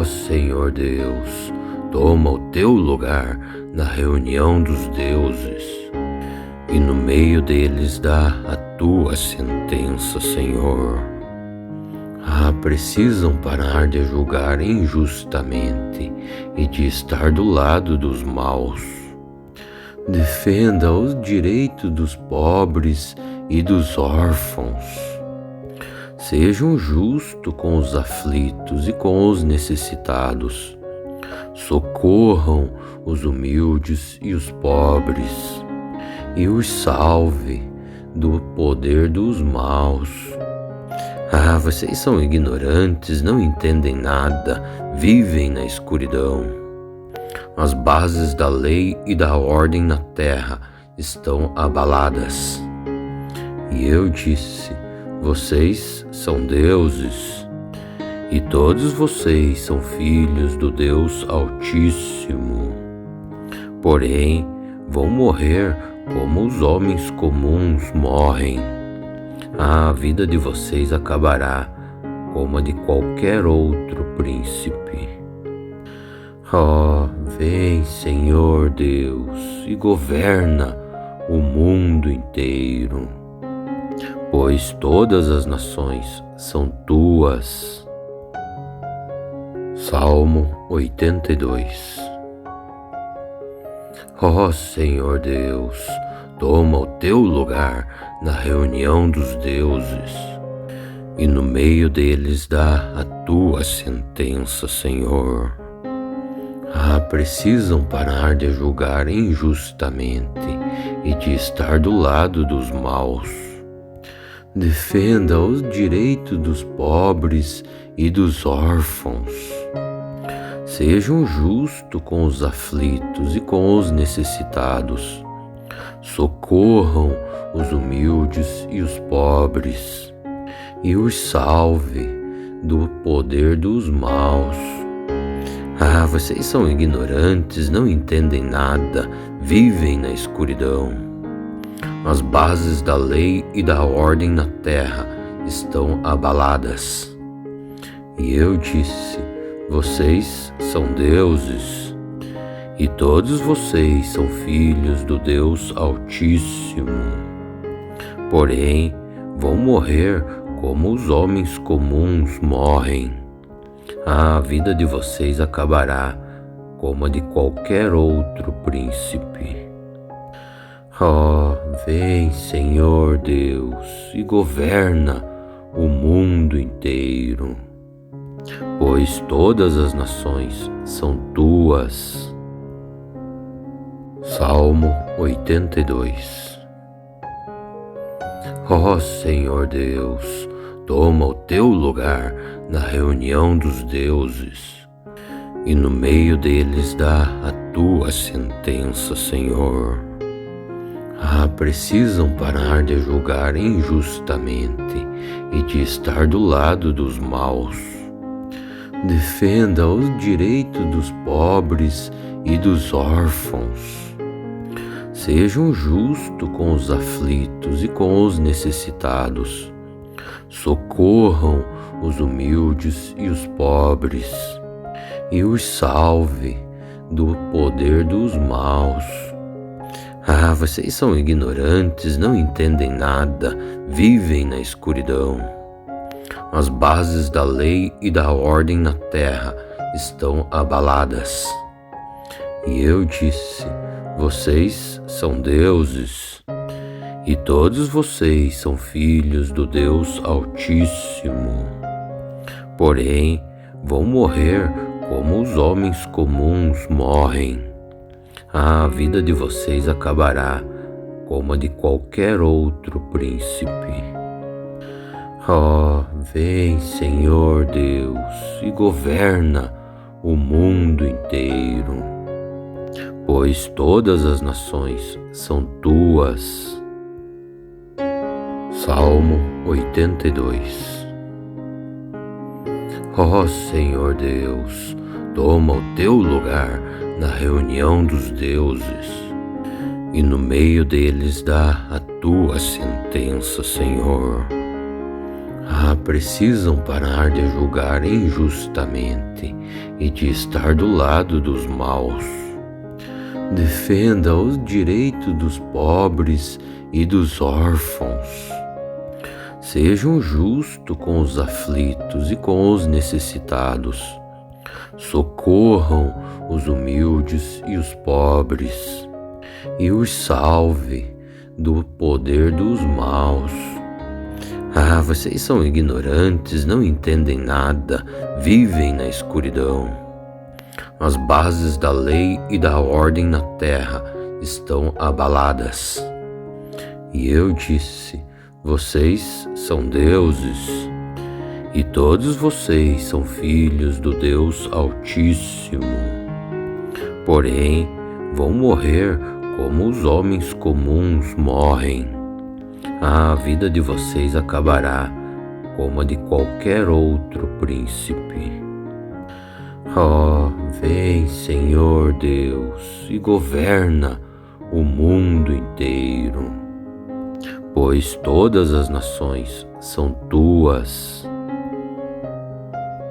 Senhor Deus, toma o teu lugar na reunião dos deuses, e no meio deles dá a tua sentença, Senhor. Precisam parar de julgar injustamente e de estar do lado dos maus. Defenda os direitos dos pobres e dos órfãos. Sejam justos com os aflitos e com os necessitados. Socorram os humildes e os pobres, e os salve do poder dos maus. Vocês são ignorantes, não entendem nada, vivem na escuridão. As bases da lei e da ordem na terra estão abaladas. E eu disse: vocês são deuses, e todos vocês são filhos do Deus Altíssimo. Porém, vão morrer como os homens comuns morrem. A vida de vocês acabará como a de qualquer outro príncipe. Vem, Senhor Deus, e governa o mundo inteiro, pois todas as nações são tuas. Salmo 82. Senhor Deus, toma o teu lugar na reunião dos deuses, e no meio deles dá a tua sentença, Senhor. Precisam parar de julgar injustamente e de estar do lado dos maus. Defenda os direitos dos pobres e dos órfãos. Sejam justos com os aflitos e com os necessitados. Socorram os humildes e os pobres, e os salve do poder dos maus. Vocês são ignorantes, não entendem nada, vivem na escuridão. As bases da lei e da ordem na terra estão abaladas. E eu disse: vocês são deuses, e todos vocês são filhos do Deus Altíssimo. Porém, vão morrer como os homens comuns morrem. A vida de vocês acabará como a de qualquer outro príncipe. Vem, Senhor Deus, e governa o mundo inteiro, pois todas as nações são tuas. Salmo 82. Senhor Deus, toma o teu lugar na reunião dos deuses, e no meio deles dá a tua sentença, Senhor. Precisam parar de julgar injustamente e de estar do lado dos maus. Defenda os direitos dos pobres e dos órfãos. Sejam justo com os aflitos e com os necessitados. Socorram os humildes e os pobres, e os salve do poder dos maus. Vocês são ignorantes, não entendem nada, vivem na escuridão. As bases da lei e da ordem na terra estão abaladas. E eu disse: vocês são deuses, e todos vocês são filhos do Deus Altíssimo. Porém, vão morrer como os homens comuns morrem. A vida de vocês acabará como a de qualquer outro príncipe. Vem, Senhor Deus, e governa o mundo inteiro, pois todas as nações são tuas. Salmo 82. Senhor Deus, toma o teu lugar na reunião dos deuses, e no meio deles dá a tua sentença, Senhor. Precisam parar de julgar injustamente e de estar do lado dos maus. Defenda os direitos dos pobres e dos órfãos. Sejam justos com os aflitos e com os necessitados. Socorram os humildes e os pobres, e os salve do poder dos maus. Vocês são ignorantes, não entendem nada, vivem na escuridão. As bases da lei e da ordem na terra estão abaladas. E eu disse: vocês são deuses, e todos vocês são filhos do Deus Altíssimo. Porém, vão morrer como os homens comuns morrem. A vida de vocês acabará como a de qualquer outro príncipe. Vem, Senhor Deus, e governa o mundo inteiro, pois todas as nações são tuas.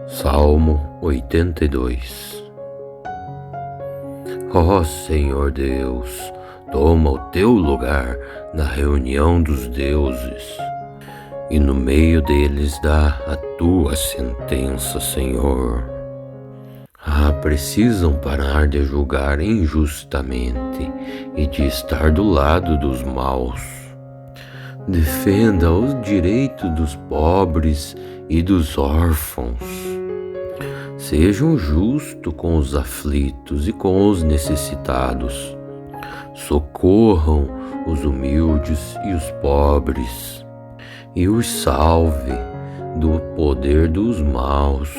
Salmo 82. Senhor Deus, toma o teu lugar na reunião dos deuses, e no meio deles dá a tua sentença, Senhor. Precisam parar de julgar injustamente e de estar do lado dos maus. Defenda os direitos dos pobres e dos órfãos. Sejam justos com os aflitos e com os necessitados. Socorram os humildes e os pobres, e os salve do poder dos maus.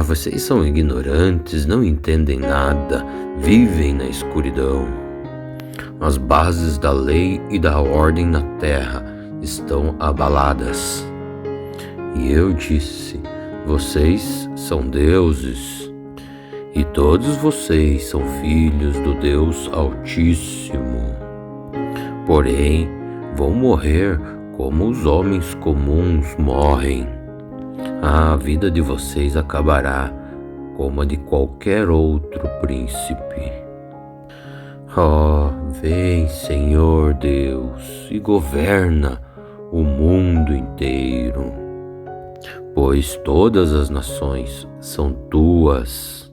Vocês são ignorantes, não entendem nada, vivem na escuridão. As bases da lei e da ordem na terra estão abaladas. E eu disse: vocês são deuses, e todos vocês são filhos do Deus Altíssimo. Porém, vão morrer como os homens comuns morrem. A vida de vocês acabará como a de qualquer outro príncipe. Vem, Senhor Deus, e governa o mundo inteiro, pois todas as nações são tuas.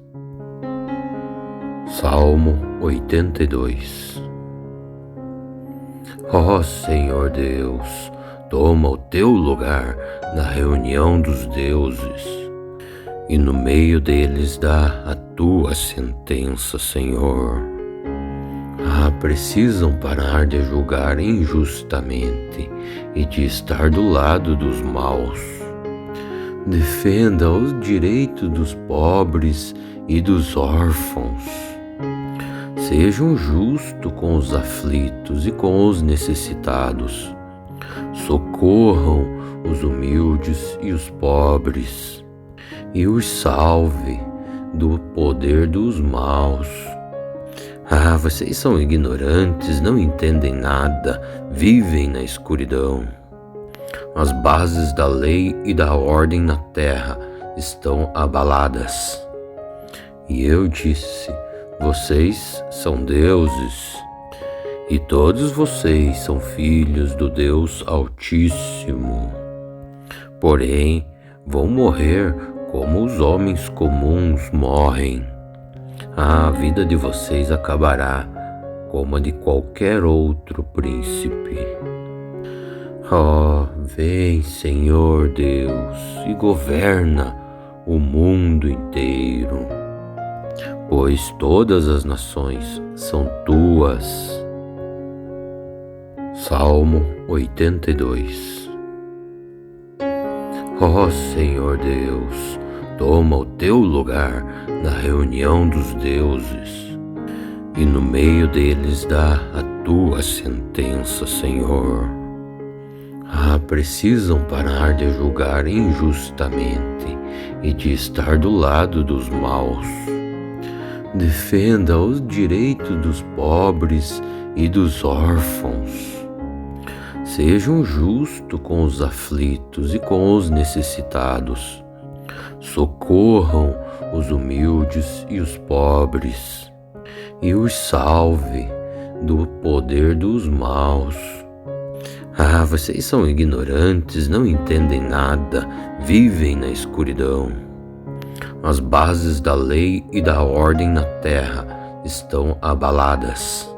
Salmo 82. Senhor Deus, toma o teu lugar na reunião dos deuses, e no meio deles dá a tua sentença, Senhor. Precisam parar de julgar injustamente e de estar do lado dos maus. Defenda os direitos dos pobres e dos órfãos. Sejam justos com os aflitos e com os necessitados. Socorram os humildes e os pobres, e os salve do poder dos maus. Ah, vocês são ignorantes, não entendem nada, vivem na escuridão. As bases da lei e da ordem na terra estão abaladas. E eu disse: vocês são deuses, e todos vocês são filhos do Deus Altíssimo. Porém, vão morrer como os homens comuns morrem. A vida de vocês acabará como a de qualquer outro príncipe. Oh, vem, Senhor Deus, e governa o mundo inteiro, pois todas as nações são tuas. Salmo 82. Ó Senhor Deus, toma o teu lugar na reunião dos deuses, e no meio deles dá a tua sentença, Senhor. Ah, precisam parar de julgar injustamente e de estar do lado dos maus. Defenda os direitos dos pobres e dos órfãos. Sejam justos com os aflitos e com os necessitados. Socorram os humildes e os pobres, e os salve do poder dos maus. Ah, vocês são ignorantes, não entendem nada, vivem na escuridão. As bases da lei e da ordem na terra estão abaladas.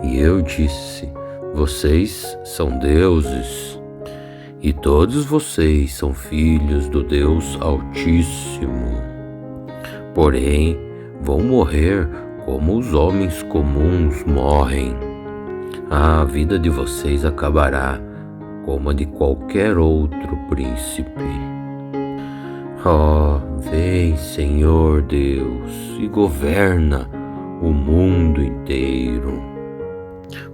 E eu disse: vocês são deuses, e todos vocês são filhos do Deus Altíssimo. Porém, vão morrer como os homens comuns morrem. A vida de vocês acabará como a de qualquer outro príncipe. Oh, vem, Senhor Deus, e governa o mundo inteiro,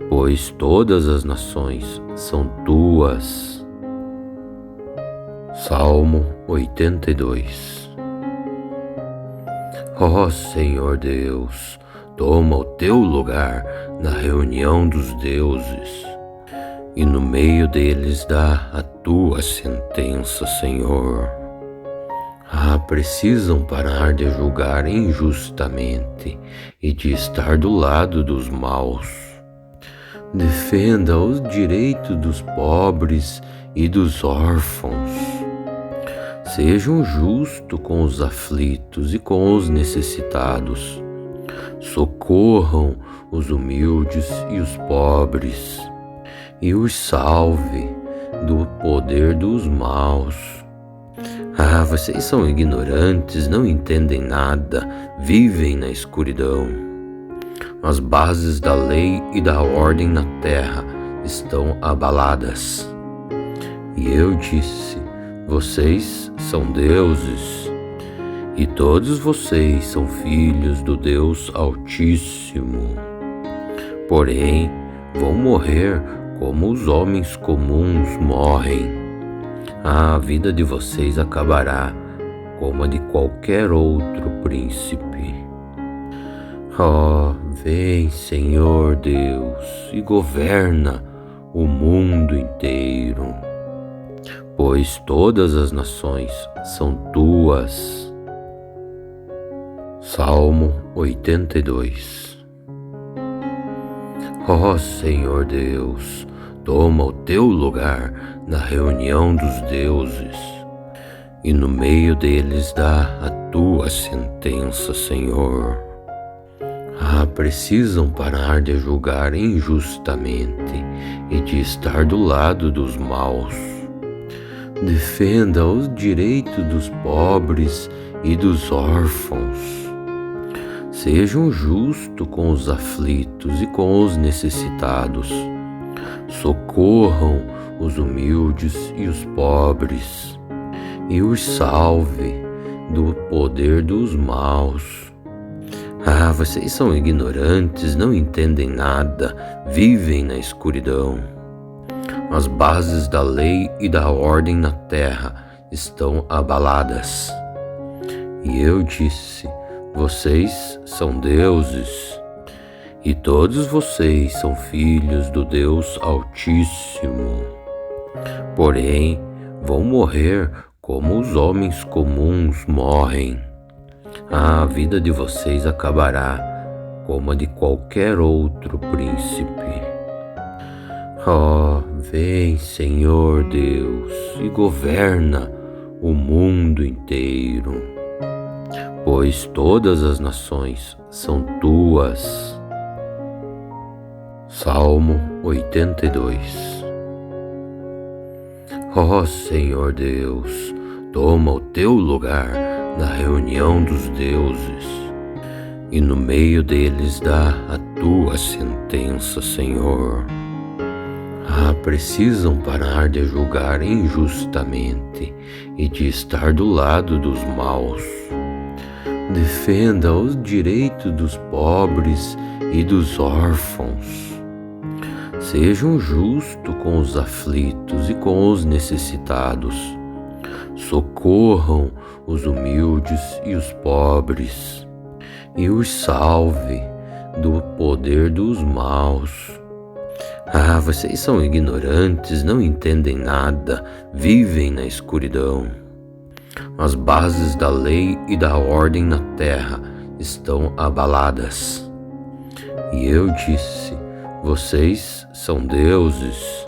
pois todas as nações são tuas. Salmo 82. Ó Senhor Deus, toma o teu lugar na reunião dos deuses, e no meio deles dá a tua sentença, Senhor. Ah, precisam parar de julgar injustamente e de estar do lado dos maus. Defenda os direitos dos pobres e dos órfãos. Sejam justos com os aflitos e com os necessitados. Socorram os humildes e os pobres, e os salve do poder dos maus. Ah, vocês são ignorantes, não entendem nada, vivem na escuridão. As bases da lei e da ordem na terra estão abaladas. E eu disse: vocês são deuses, e todos vocês são filhos do Deus Altíssimo. Porém, vão morrer como os homens comuns morrem. A vida de vocês acabará como a de qualquer outro príncipe. Oh, vem, Senhor Deus, e governa o mundo inteiro, pois todas as nações são tuas. Salmo 82. Ó Senhor Deus, toma o teu lugar na reunião dos deuses, e no meio deles dá a tua sentença, Senhor. Ah, precisam parar de julgar injustamente e de estar do lado dos maus. Defenda os direitos dos pobres e dos órfãos. Sejam justos com os aflitos e com os necessitados. Socorram os humildes e os pobres, e os salve do poder dos maus. Ah, vocês são ignorantes, não entendem nada, vivem na escuridão. As bases da lei e da ordem na terra estão abaladas. E eu disse: vocês são deuses, e todos vocês são filhos do Deus Altíssimo. Porém, vão morrer como os homens comuns morrem. A vida de vocês acabará como a de qualquer outro príncipe. Vem, Senhor Deus, e governa o mundo inteiro, pois todas as nações são tuas. Salmo 82. Senhor Deus, toma o teu lugar na reunião dos deuses, e no meio deles dá a tua sentença, Senhor. Precisam parar de julgar injustamente e de estar do lado dos maus. Defenda os direitos dos pobres e dos órfãos. Sejam justos com os aflitos e com os necessitados. Socorram os humildes e os pobres, e os salve do poder dos maus. Vocês são ignorantes, não entendem nada, vivem na escuridão. As bases da lei e da ordem na terra estão abaladas. E eu disse: vocês são deuses,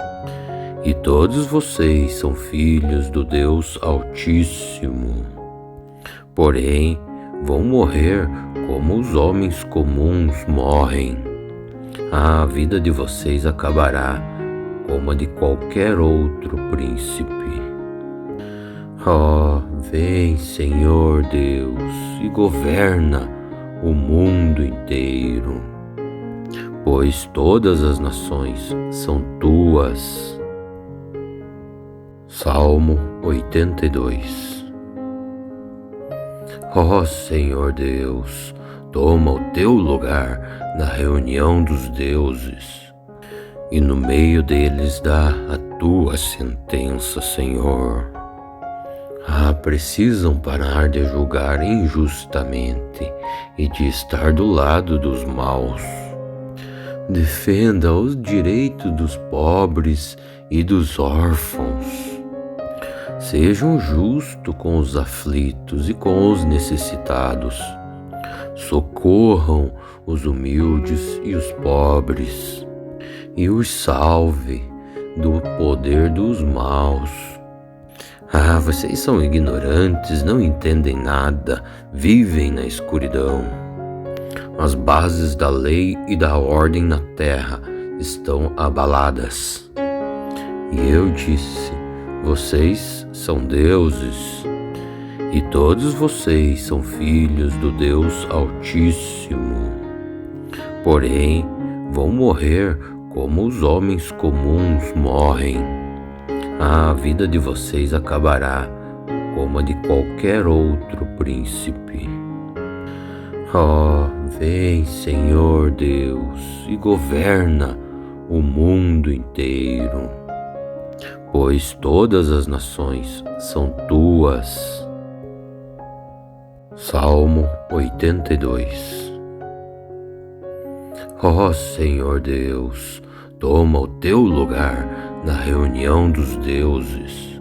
e todos vocês são filhos do Deus Altíssimo. Porém, vão morrer como os homens comuns morrem. A vida de vocês acabará como a de qualquer outro príncipe. Vem, Senhor Deus, e governa o mundo inteiro, pois todas as nações são tuas. Salmo 82. Senhor Deus, toma o teu lugar na reunião dos deuses, e no meio deles dá a tua sentença, Senhor. Precisam parar de julgar injustamente e de estar do lado dos maus. Defenda os direitos dos pobres e dos órfãos. Sejam justos com os aflitos e com os necessitados. Socorram os humildes e os pobres, e os salve do poder dos maus. Vocês são ignorantes, não entendem nada, vivem na escuridão. As bases da lei e da ordem na terra estão abaladas. E eu disse: vocês são deuses, e todos vocês são filhos do Deus Altíssimo. Porém, vão morrer como os homens comuns morrem. A vida de vocês acabará como a de qualquer outro príncipe. Vem, Senhor Deus, e governa o mundo inteiro, pois todas as nações são tuas. Salmo 82. Senhor Deus, toma o teu lugar na reunião dos deuses,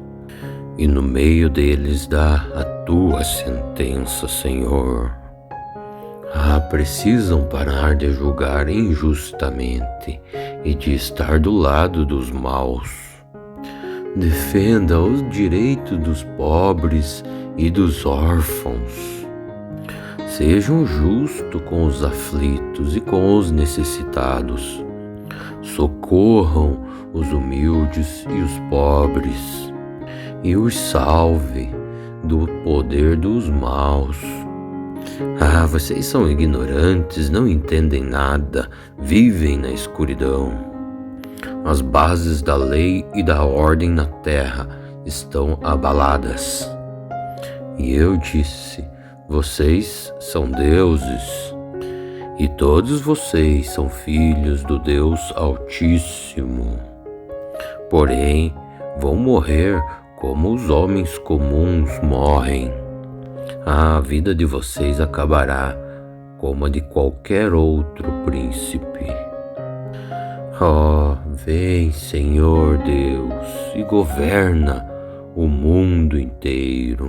e no meio deles dá a tua sentença, Senhor. Precisam parar de julgar injustamente e de estar do lado dos maus. Defenda os direitos dos pobres e dos órfãos. Sejam justos com os aflitos e com os necessitados. Socorram os humildes e os pobres, e os salve do poder dos maus. Vocês são ignorantes, não entendem nada, vivem na escuridão. As bases da lei e da ordem na terra estão abaladas. E eu disse: vocês são deuses, e todos vocês são filhos do Deus Altíssimo. Porém, vão morrer como os homens comuns morrem. A vida de vocês acabará como a de qualquer outro príncipe. Ó, vem, Senhor Deus, e governa o mundo inteiro,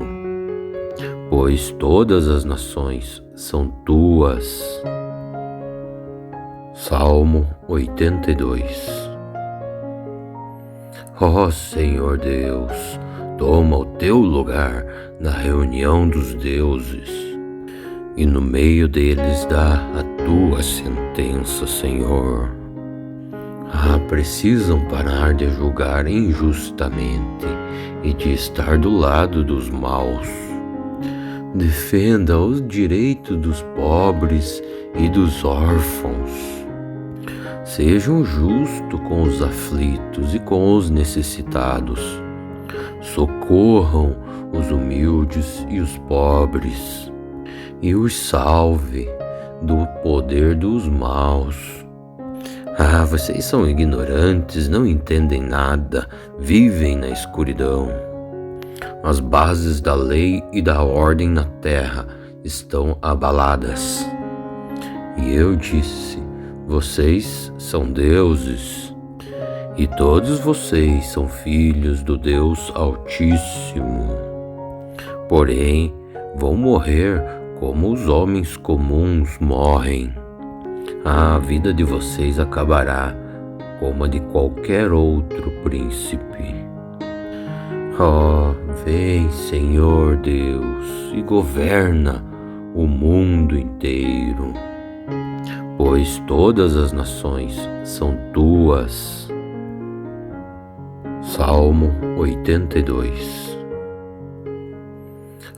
pois todas as nações são tuas. Salmo 82. Ó Senhor Deus, toma o teu lugar na reunião dos deuses, e no meio deles dá a tua sentença, Senhor. Precisam parar de julgar injustamente e de estar do lado dos maus. Defenda os direitos dos pobres e dos órfãos. Sejam justos com os aflitos e com os necessitados. Socorram os humildes e os pobres, e os salve do poder dos maus. Vocês são ignorantes, não entendem nada, vivem na escuridão. As bases da lei e da ordem na terra estão abaladas. E eu disse: vocês são deuses, e todos vocês são filhos do Deus Altíssimo. Porém, vão morrer como os homens comuns morrem. A vida de vocês acabará como a de qualquer outro príncipe. Ó, vem, Senhor Deus, e governa o mundo inteiro, pois todas as nações são tuas. Salmo 82.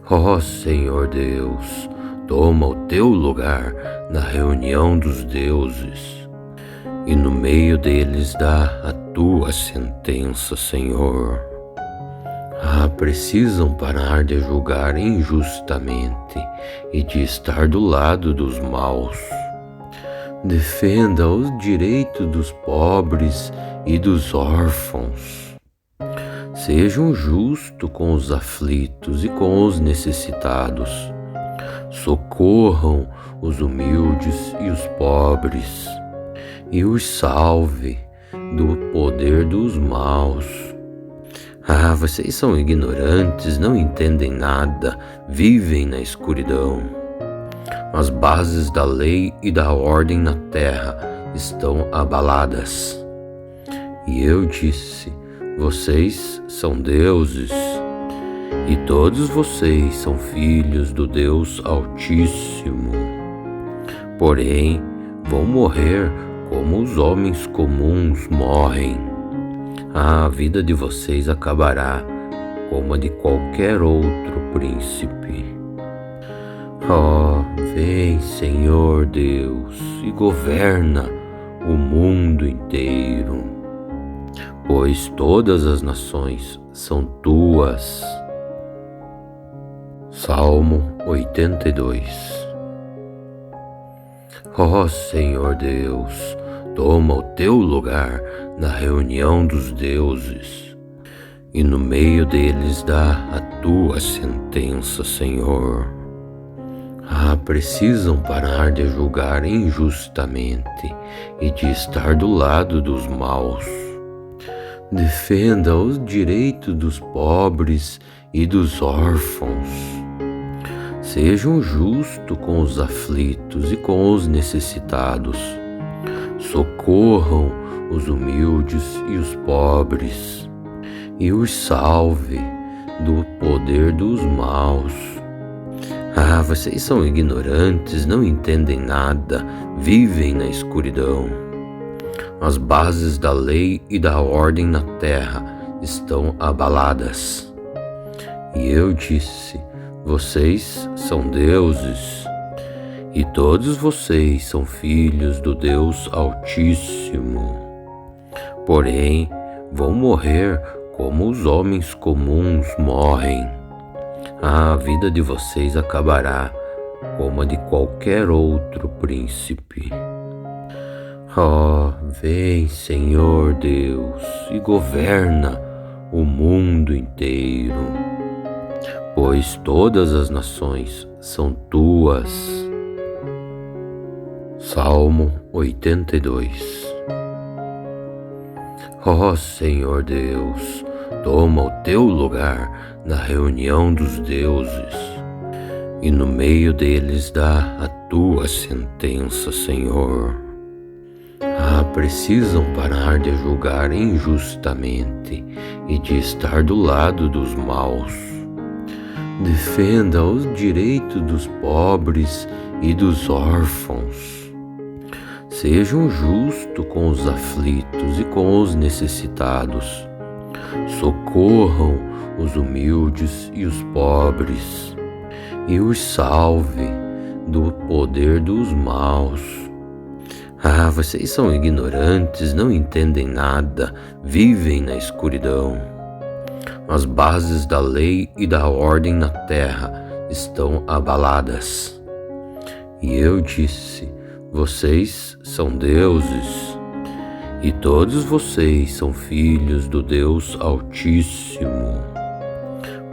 Ó Senhor Deus, toma o teu lugar na reunião dos deuses, e no meio deles dá a tua sentença, Senhor. Precisam parar de julgar injustamente e de estar do lado dos maus. Defenda os direitos dos pobres e dos órfãos. Sejam justos com os aflitos e com os necessitados. Socorram os humildes e os pobres, e os salve do poder dos maus. Vocês são ignorantes, não entendem nada, vivem na escuridão. As bases da lei e da ordem na terra estão abaladas. E eu disse: vocês são deuses, e todos vocês são filhos do Deus Altíssimo. Porém, vão morrer como os homens comuns morrem. A vida de vocês acabará como a de qualquer outro príncipe. Ó, vem, Senhor Deus, e governa o mundo inteiro, pois todas as nações são tuas. Salmo 82. Ó Senhor Deus, toma o teu lugar na reunião dos deuses, e no meio deles dá a tua sentença, Senhor. Precisam parar de julgar injustamente e de estar do lado dos maus. Defenda os direitos dos pobres e dos órfãos. Sejam justos com os aflitos e com os necessitados. Socorram os humildes e os pobres, e os salve do poder dos maus. Vocês são ignorantes, não entendem nada, vivem na escuridão. As bases da lei e da ordem na terra estão abaladas. E eu disse: vocês são deuses, e todos vocês são filhos do Deus Altíssimo. Porém, vão morrer como os homens comuns morrem. A vida de vocês acabará como a de qualquer outro príncipe. Ó, vem, Senhor Deus, e governa o mundo inteiro, pois todas as nações são tuas. Salmo 82. Ó Senhor Deus, toma o teu lugar na reunião dos deuses, e no meio deles dá a tua sentença, Senhor. Precisam parar de julgar injustamente e de estar do lado dos maus. Defenda os direitos dos pobres e dos órfãos. Sejam justos com os aflitos e com os necessitados. Socorram os humildes e os pobres, e os salve do poder dos maus. Vocês são ignorantes, não entendem nada, vivem na escuridão. As bases da lei e da ordem na terra estão abaladas. E eu disse: vocês são deuses, e todos vocês são filhos do Deus Altíssimo.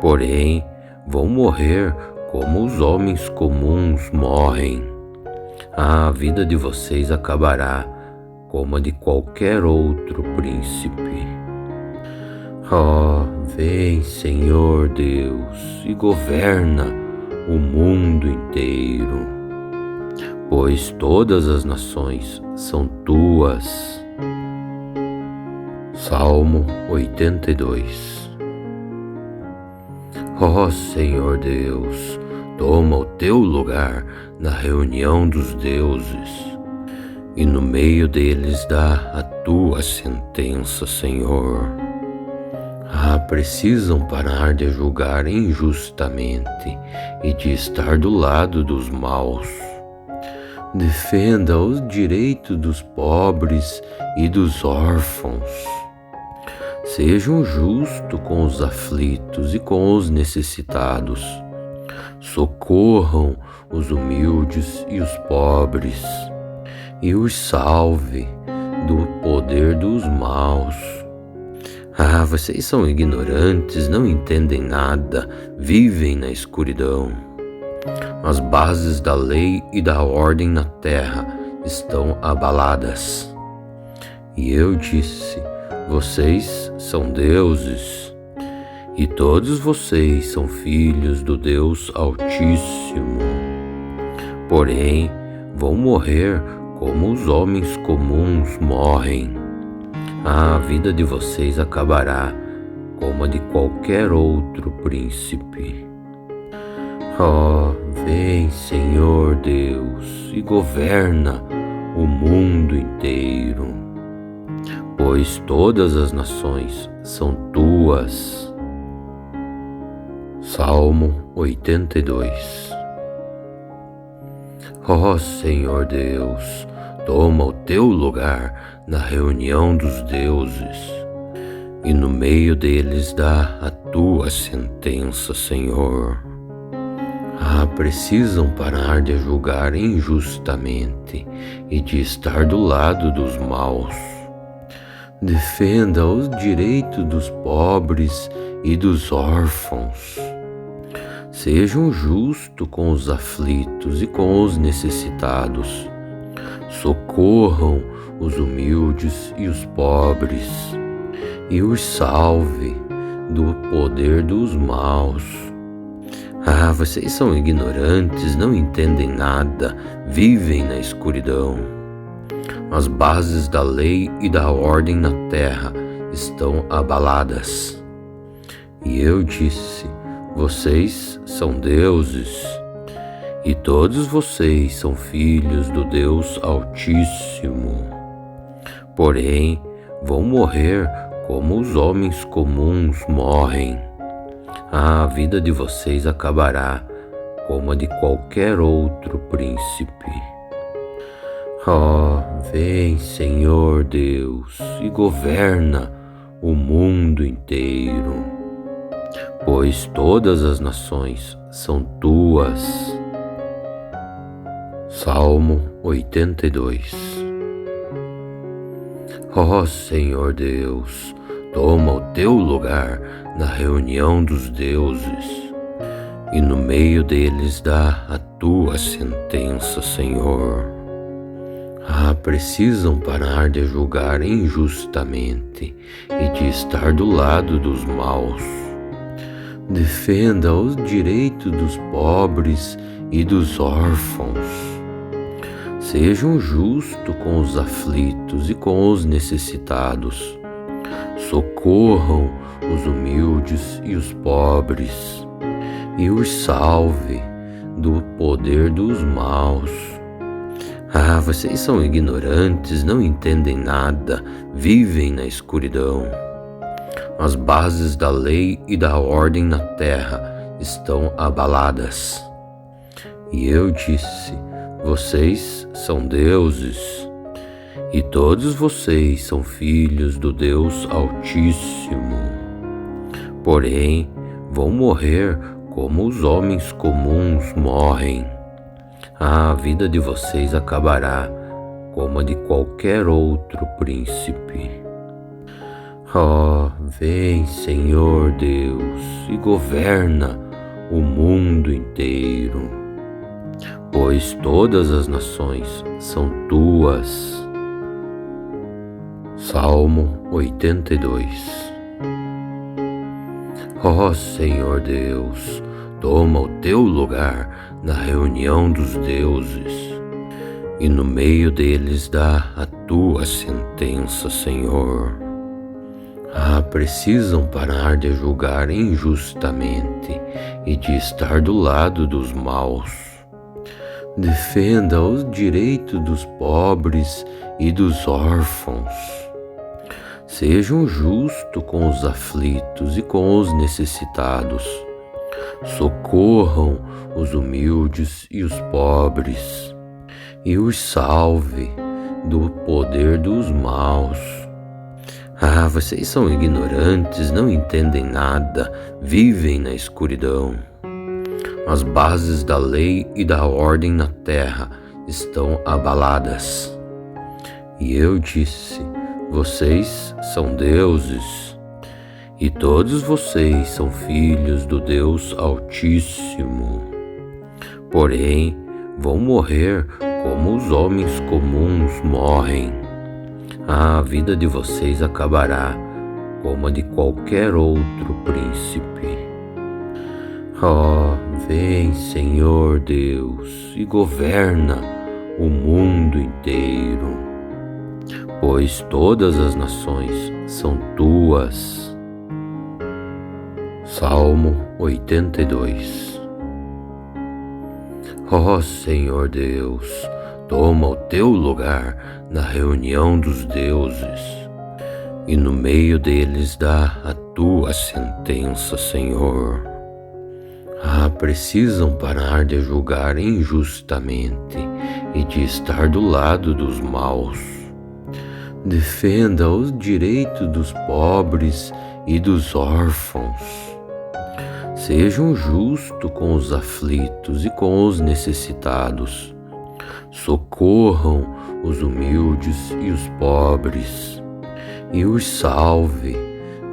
Porém, vão morrer como os homens comuns morrem. A vida de vocês acabará como a de qualquer outro príncipe. Vem, Senhor Deus, e governa o mundo inteiro, pois todas as nações são tuas. Salmo 82. Ó Senhor Deus, toma o teu lugar na reunião dos deuses, e no meio deles dá a tua sentença, Senhor. Precisam parar de julgar injustamente e de estar do lado dos maus. Defenda os direitos dos pobres e dos órfãos. Sejam justos com os aflitos e com os necessitados. Socorram os humildes e os pobres, e os salve do poder dos maus. Vocês são ignorantes, não entendem nada, vivem na escuridão. As bases da lei e da ordem na terra estão abaladas. E eu disse: vocês são deuses, e todos vocês são filhos do Deus Altíssimo. Porém, vão morrer como os homens comuns morrem. A vida de vocês acabará como a de qualquer outro príncipe. Vem, Senhor Deus, e governa o mundo inteiro, pois todas as nações são tuas. Salmo 82. Ó Senhor Deus, toma o teu lugar na reunião dos deuses, e no meio deles dá a tua sentença, Senhor. Precisam parar de julgar injustamente e de estar do lado dos maus. Defenda os direitos dos pobres e dos órfãos. Sejam justos com os aflitos e com os necessitados. Socorram os humildes e os pobres, e os salve do poder dos maus. Vocês são ignorantes, não entendem nada, vivem na escuridão. As bases da lei e da ordem na terra estão abaladas. E eu disse: vocês são deuses, e todos vocês são filhos do Deus Altíssimo. Porém, vão morrer como os homens comuns morrem. A vida de vocês acabará como a de qualquer outro príncipe. Vem, Senhor Deus, e governa o mundo inteiro, pois todas as nações são tuas. Salmo 82. Ó Senhor Deus, toma o teu lugar na reunião dos deuses, e no meio deles dá a tua sentença, Senhor. Precisam parar de julgar injustamente e de estar do lado dos maus. Defenda os direitos dos pobres e dos órfãos. Sejam justo com os aflitos e com os necessitados. Socorram os humildes e os pobres, e os salve do poder dos maus. Vocês são ignorantes, não entendem nada, vivem na escuridão. As bases da lei e da ordem na terra estão abaladas. E eu disse: vocês são deuses, e todos vocês são filhos do Deus Altíssimo. Porém, vão morrer como os homens comuns morrem. A vida de vocês acabará como a de qualquer outro príncipe. Vem, Senhor Deus, e governa o mundo inteiro, pois todas as nações são tuas. Salmo 82. Senhor Deus, toma o teu lugar na reunião dos deuses, e no meio deles dá a tua sentença, Senhor. Precisam parar de julgar injustamente e de estar do lado dos maus. Defenda os direitos dos pobres e dos órfãos. Sejam justos com os aflitos e com os necessitados. Socorram os humildes e os pobres, e os salve do poder dos maus. Vocês são ignorantes, não entendem nada, vivem na escuridão. As bases da lei e da ordem na terra estão abaladas. E eu disse: vocês são deuses, e todos vocês são filhos do Deus Altíssimo. Porém, vão morrer como os homens comuns morrem. A vida de vocês acabará como a de qualquer outro príncipe. Vem, Senhor Deus, e governa o mundo inteiro, pois todas as nações são tuas. Salmo 82. Senhor Deus, toma o teu lugar na reunião dos deuses, e no meio deles dá a tua sentença, Senhor. Precisam parar de julgar injustamente e de estar do lado dos maus. Defenda os direitos dos pobres e dos órfãos. Sejam justos com os aflitos e com os necessitados. Socorram os humildes e os pobres, e os salve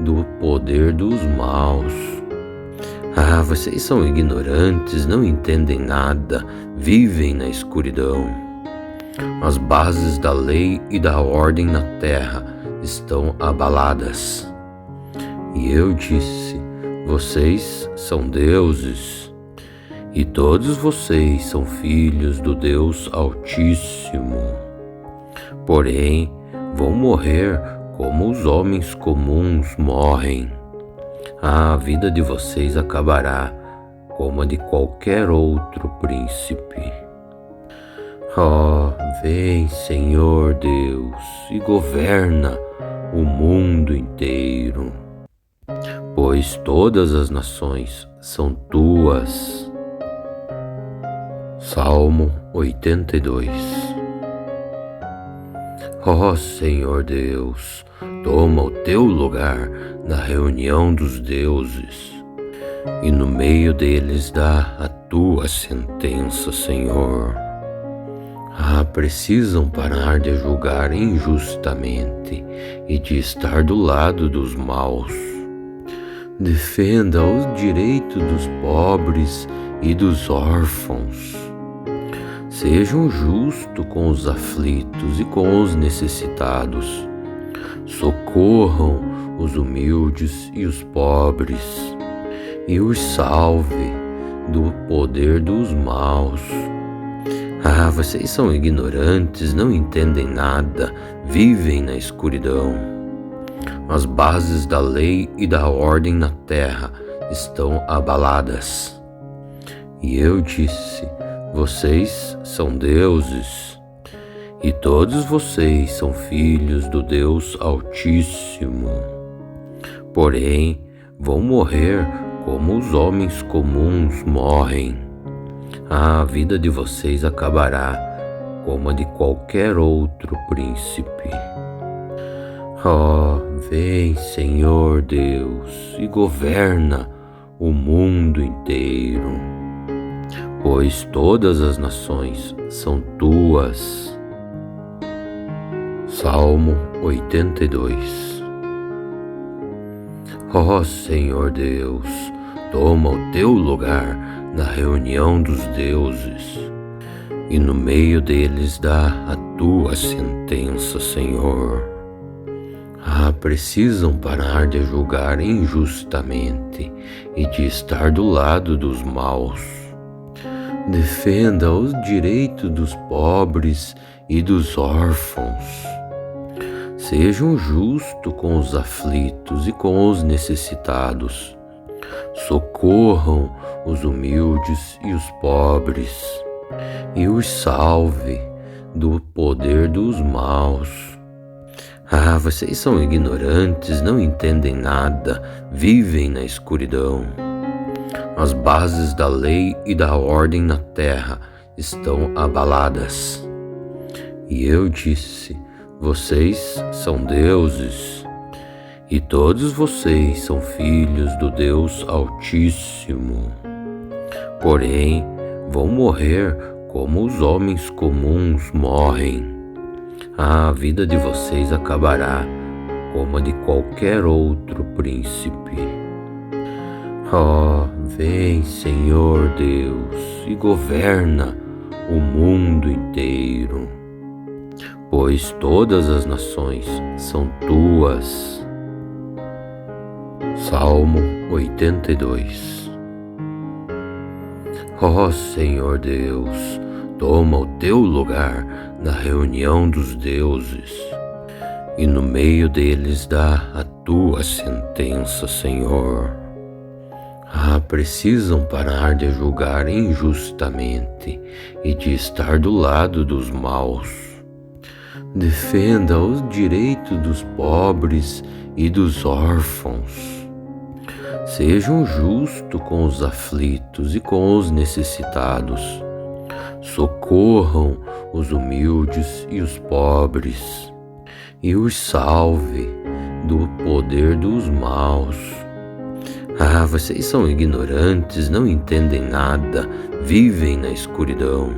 do poder dos maus. Vocês são ignorantes, não entendem nada, vivem na escuridão. As bases da lei e da ordem na terra estão abaladas. E eu disse: vocês são deuses, e todos vocês são filhos do Deus Altíssimo. Porém, vão morrer como os homens comuns morrem. A vida de vocês acabará como a de qualquer outro príncipe. Vem, Senhor Deus, e governa o mundo inteiro, pois todas as nações são tuas. Salmo 82. Senhor Deus, toma o teu lugar na reunião dos deuses, e no meio deles dá a tua sentença, Senhor. Precisam parar de julgar injustamente e de estar do lado dos maus. Defenda os direitos dos pobres e dos órfãos. Sejam justo com os aflitos e com os necessitados. Socorram os humildes e os pobres, e os salve do poder dos maus. Vocês são ignorantes, não entendem nada, vivem na escuridão. As bases da lei e da ordem na terra estão abaladas. E eu disse: vocês são deuses, e todos vocês são filhos do Deus Altíssimo. Porém, vão morrer como os homens comuns morrem. A vida de vocês acabará como a de qualquer outro príncipe. Vem, Senhor Deus, e governa o mundo inteiro, pois todas as nações são tuas. Salmo 82. Senhor Deus, toma o teu lugar na reunião dos deuses, e no meio deles dá a tua sentença, Senhor. Precisam parar de julgar injustamente e de estar do lado dos maus. Defenda os direitos dos pobres e dos órfãos. Sejam justos com os aflitos e com os necessitados. Socorram os humildes e os pobres, e os salve do poder dos maus. Vocês são ignorantes, não entendem nada, vivem na escuridão. As bases da lei e da ordem na terra estão abaladas. E eu disse: vocês são deuses, e todos vocês são filhos do Deus Altíssimo. Porém, vão morrer como os homens comuns morrem. A vida de vocês acabará como a de qualquer outro príncipe. Vem, Senhor Deus, e governa o mundo inteiro, pois todas as nações são tuas. Salmo 82. Senhor Deus, toma o teu lugar na reunião dos deuses, e no meio deles dá a tua sentença, Senhor. Precisam parar de julgar injustamente e de estar do lado dos maus. Defenda os direitos dos pobres e dos órfãos. Sejam justos com os aflitos e com os necessitados. Socorram os humildes e os pobres, e os salve do poder dos maus. Vocês são ignorantes, não entendem nada, vivem na escuridão.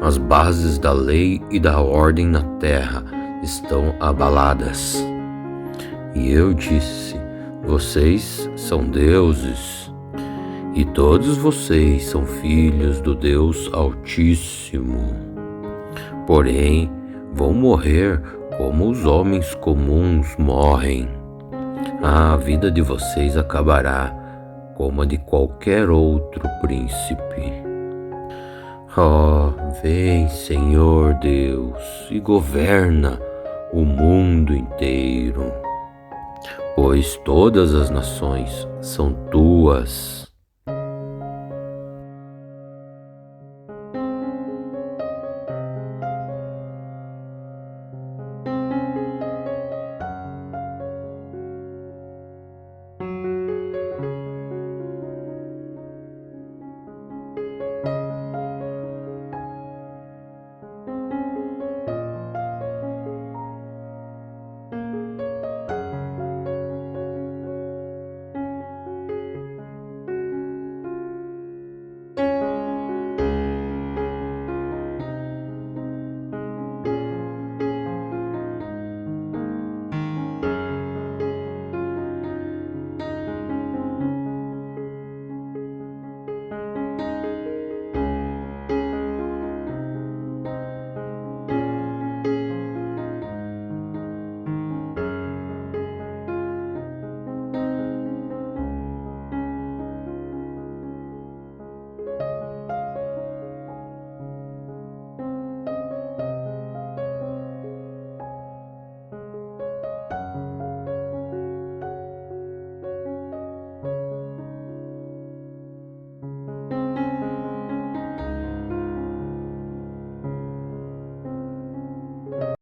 As bases da lei e da ordem na terra estão abaladas. E eu disse: vocês são deuses, e todos vocês são filhos do Deus Altíssimo. Porém, vão morrer como os homens comuns morrem. A vida de vocês acabará como a de qualquer outro príncipe. Vem, Senhor Deus, e governa o mundo inteiro, pois todas as nações são tuas.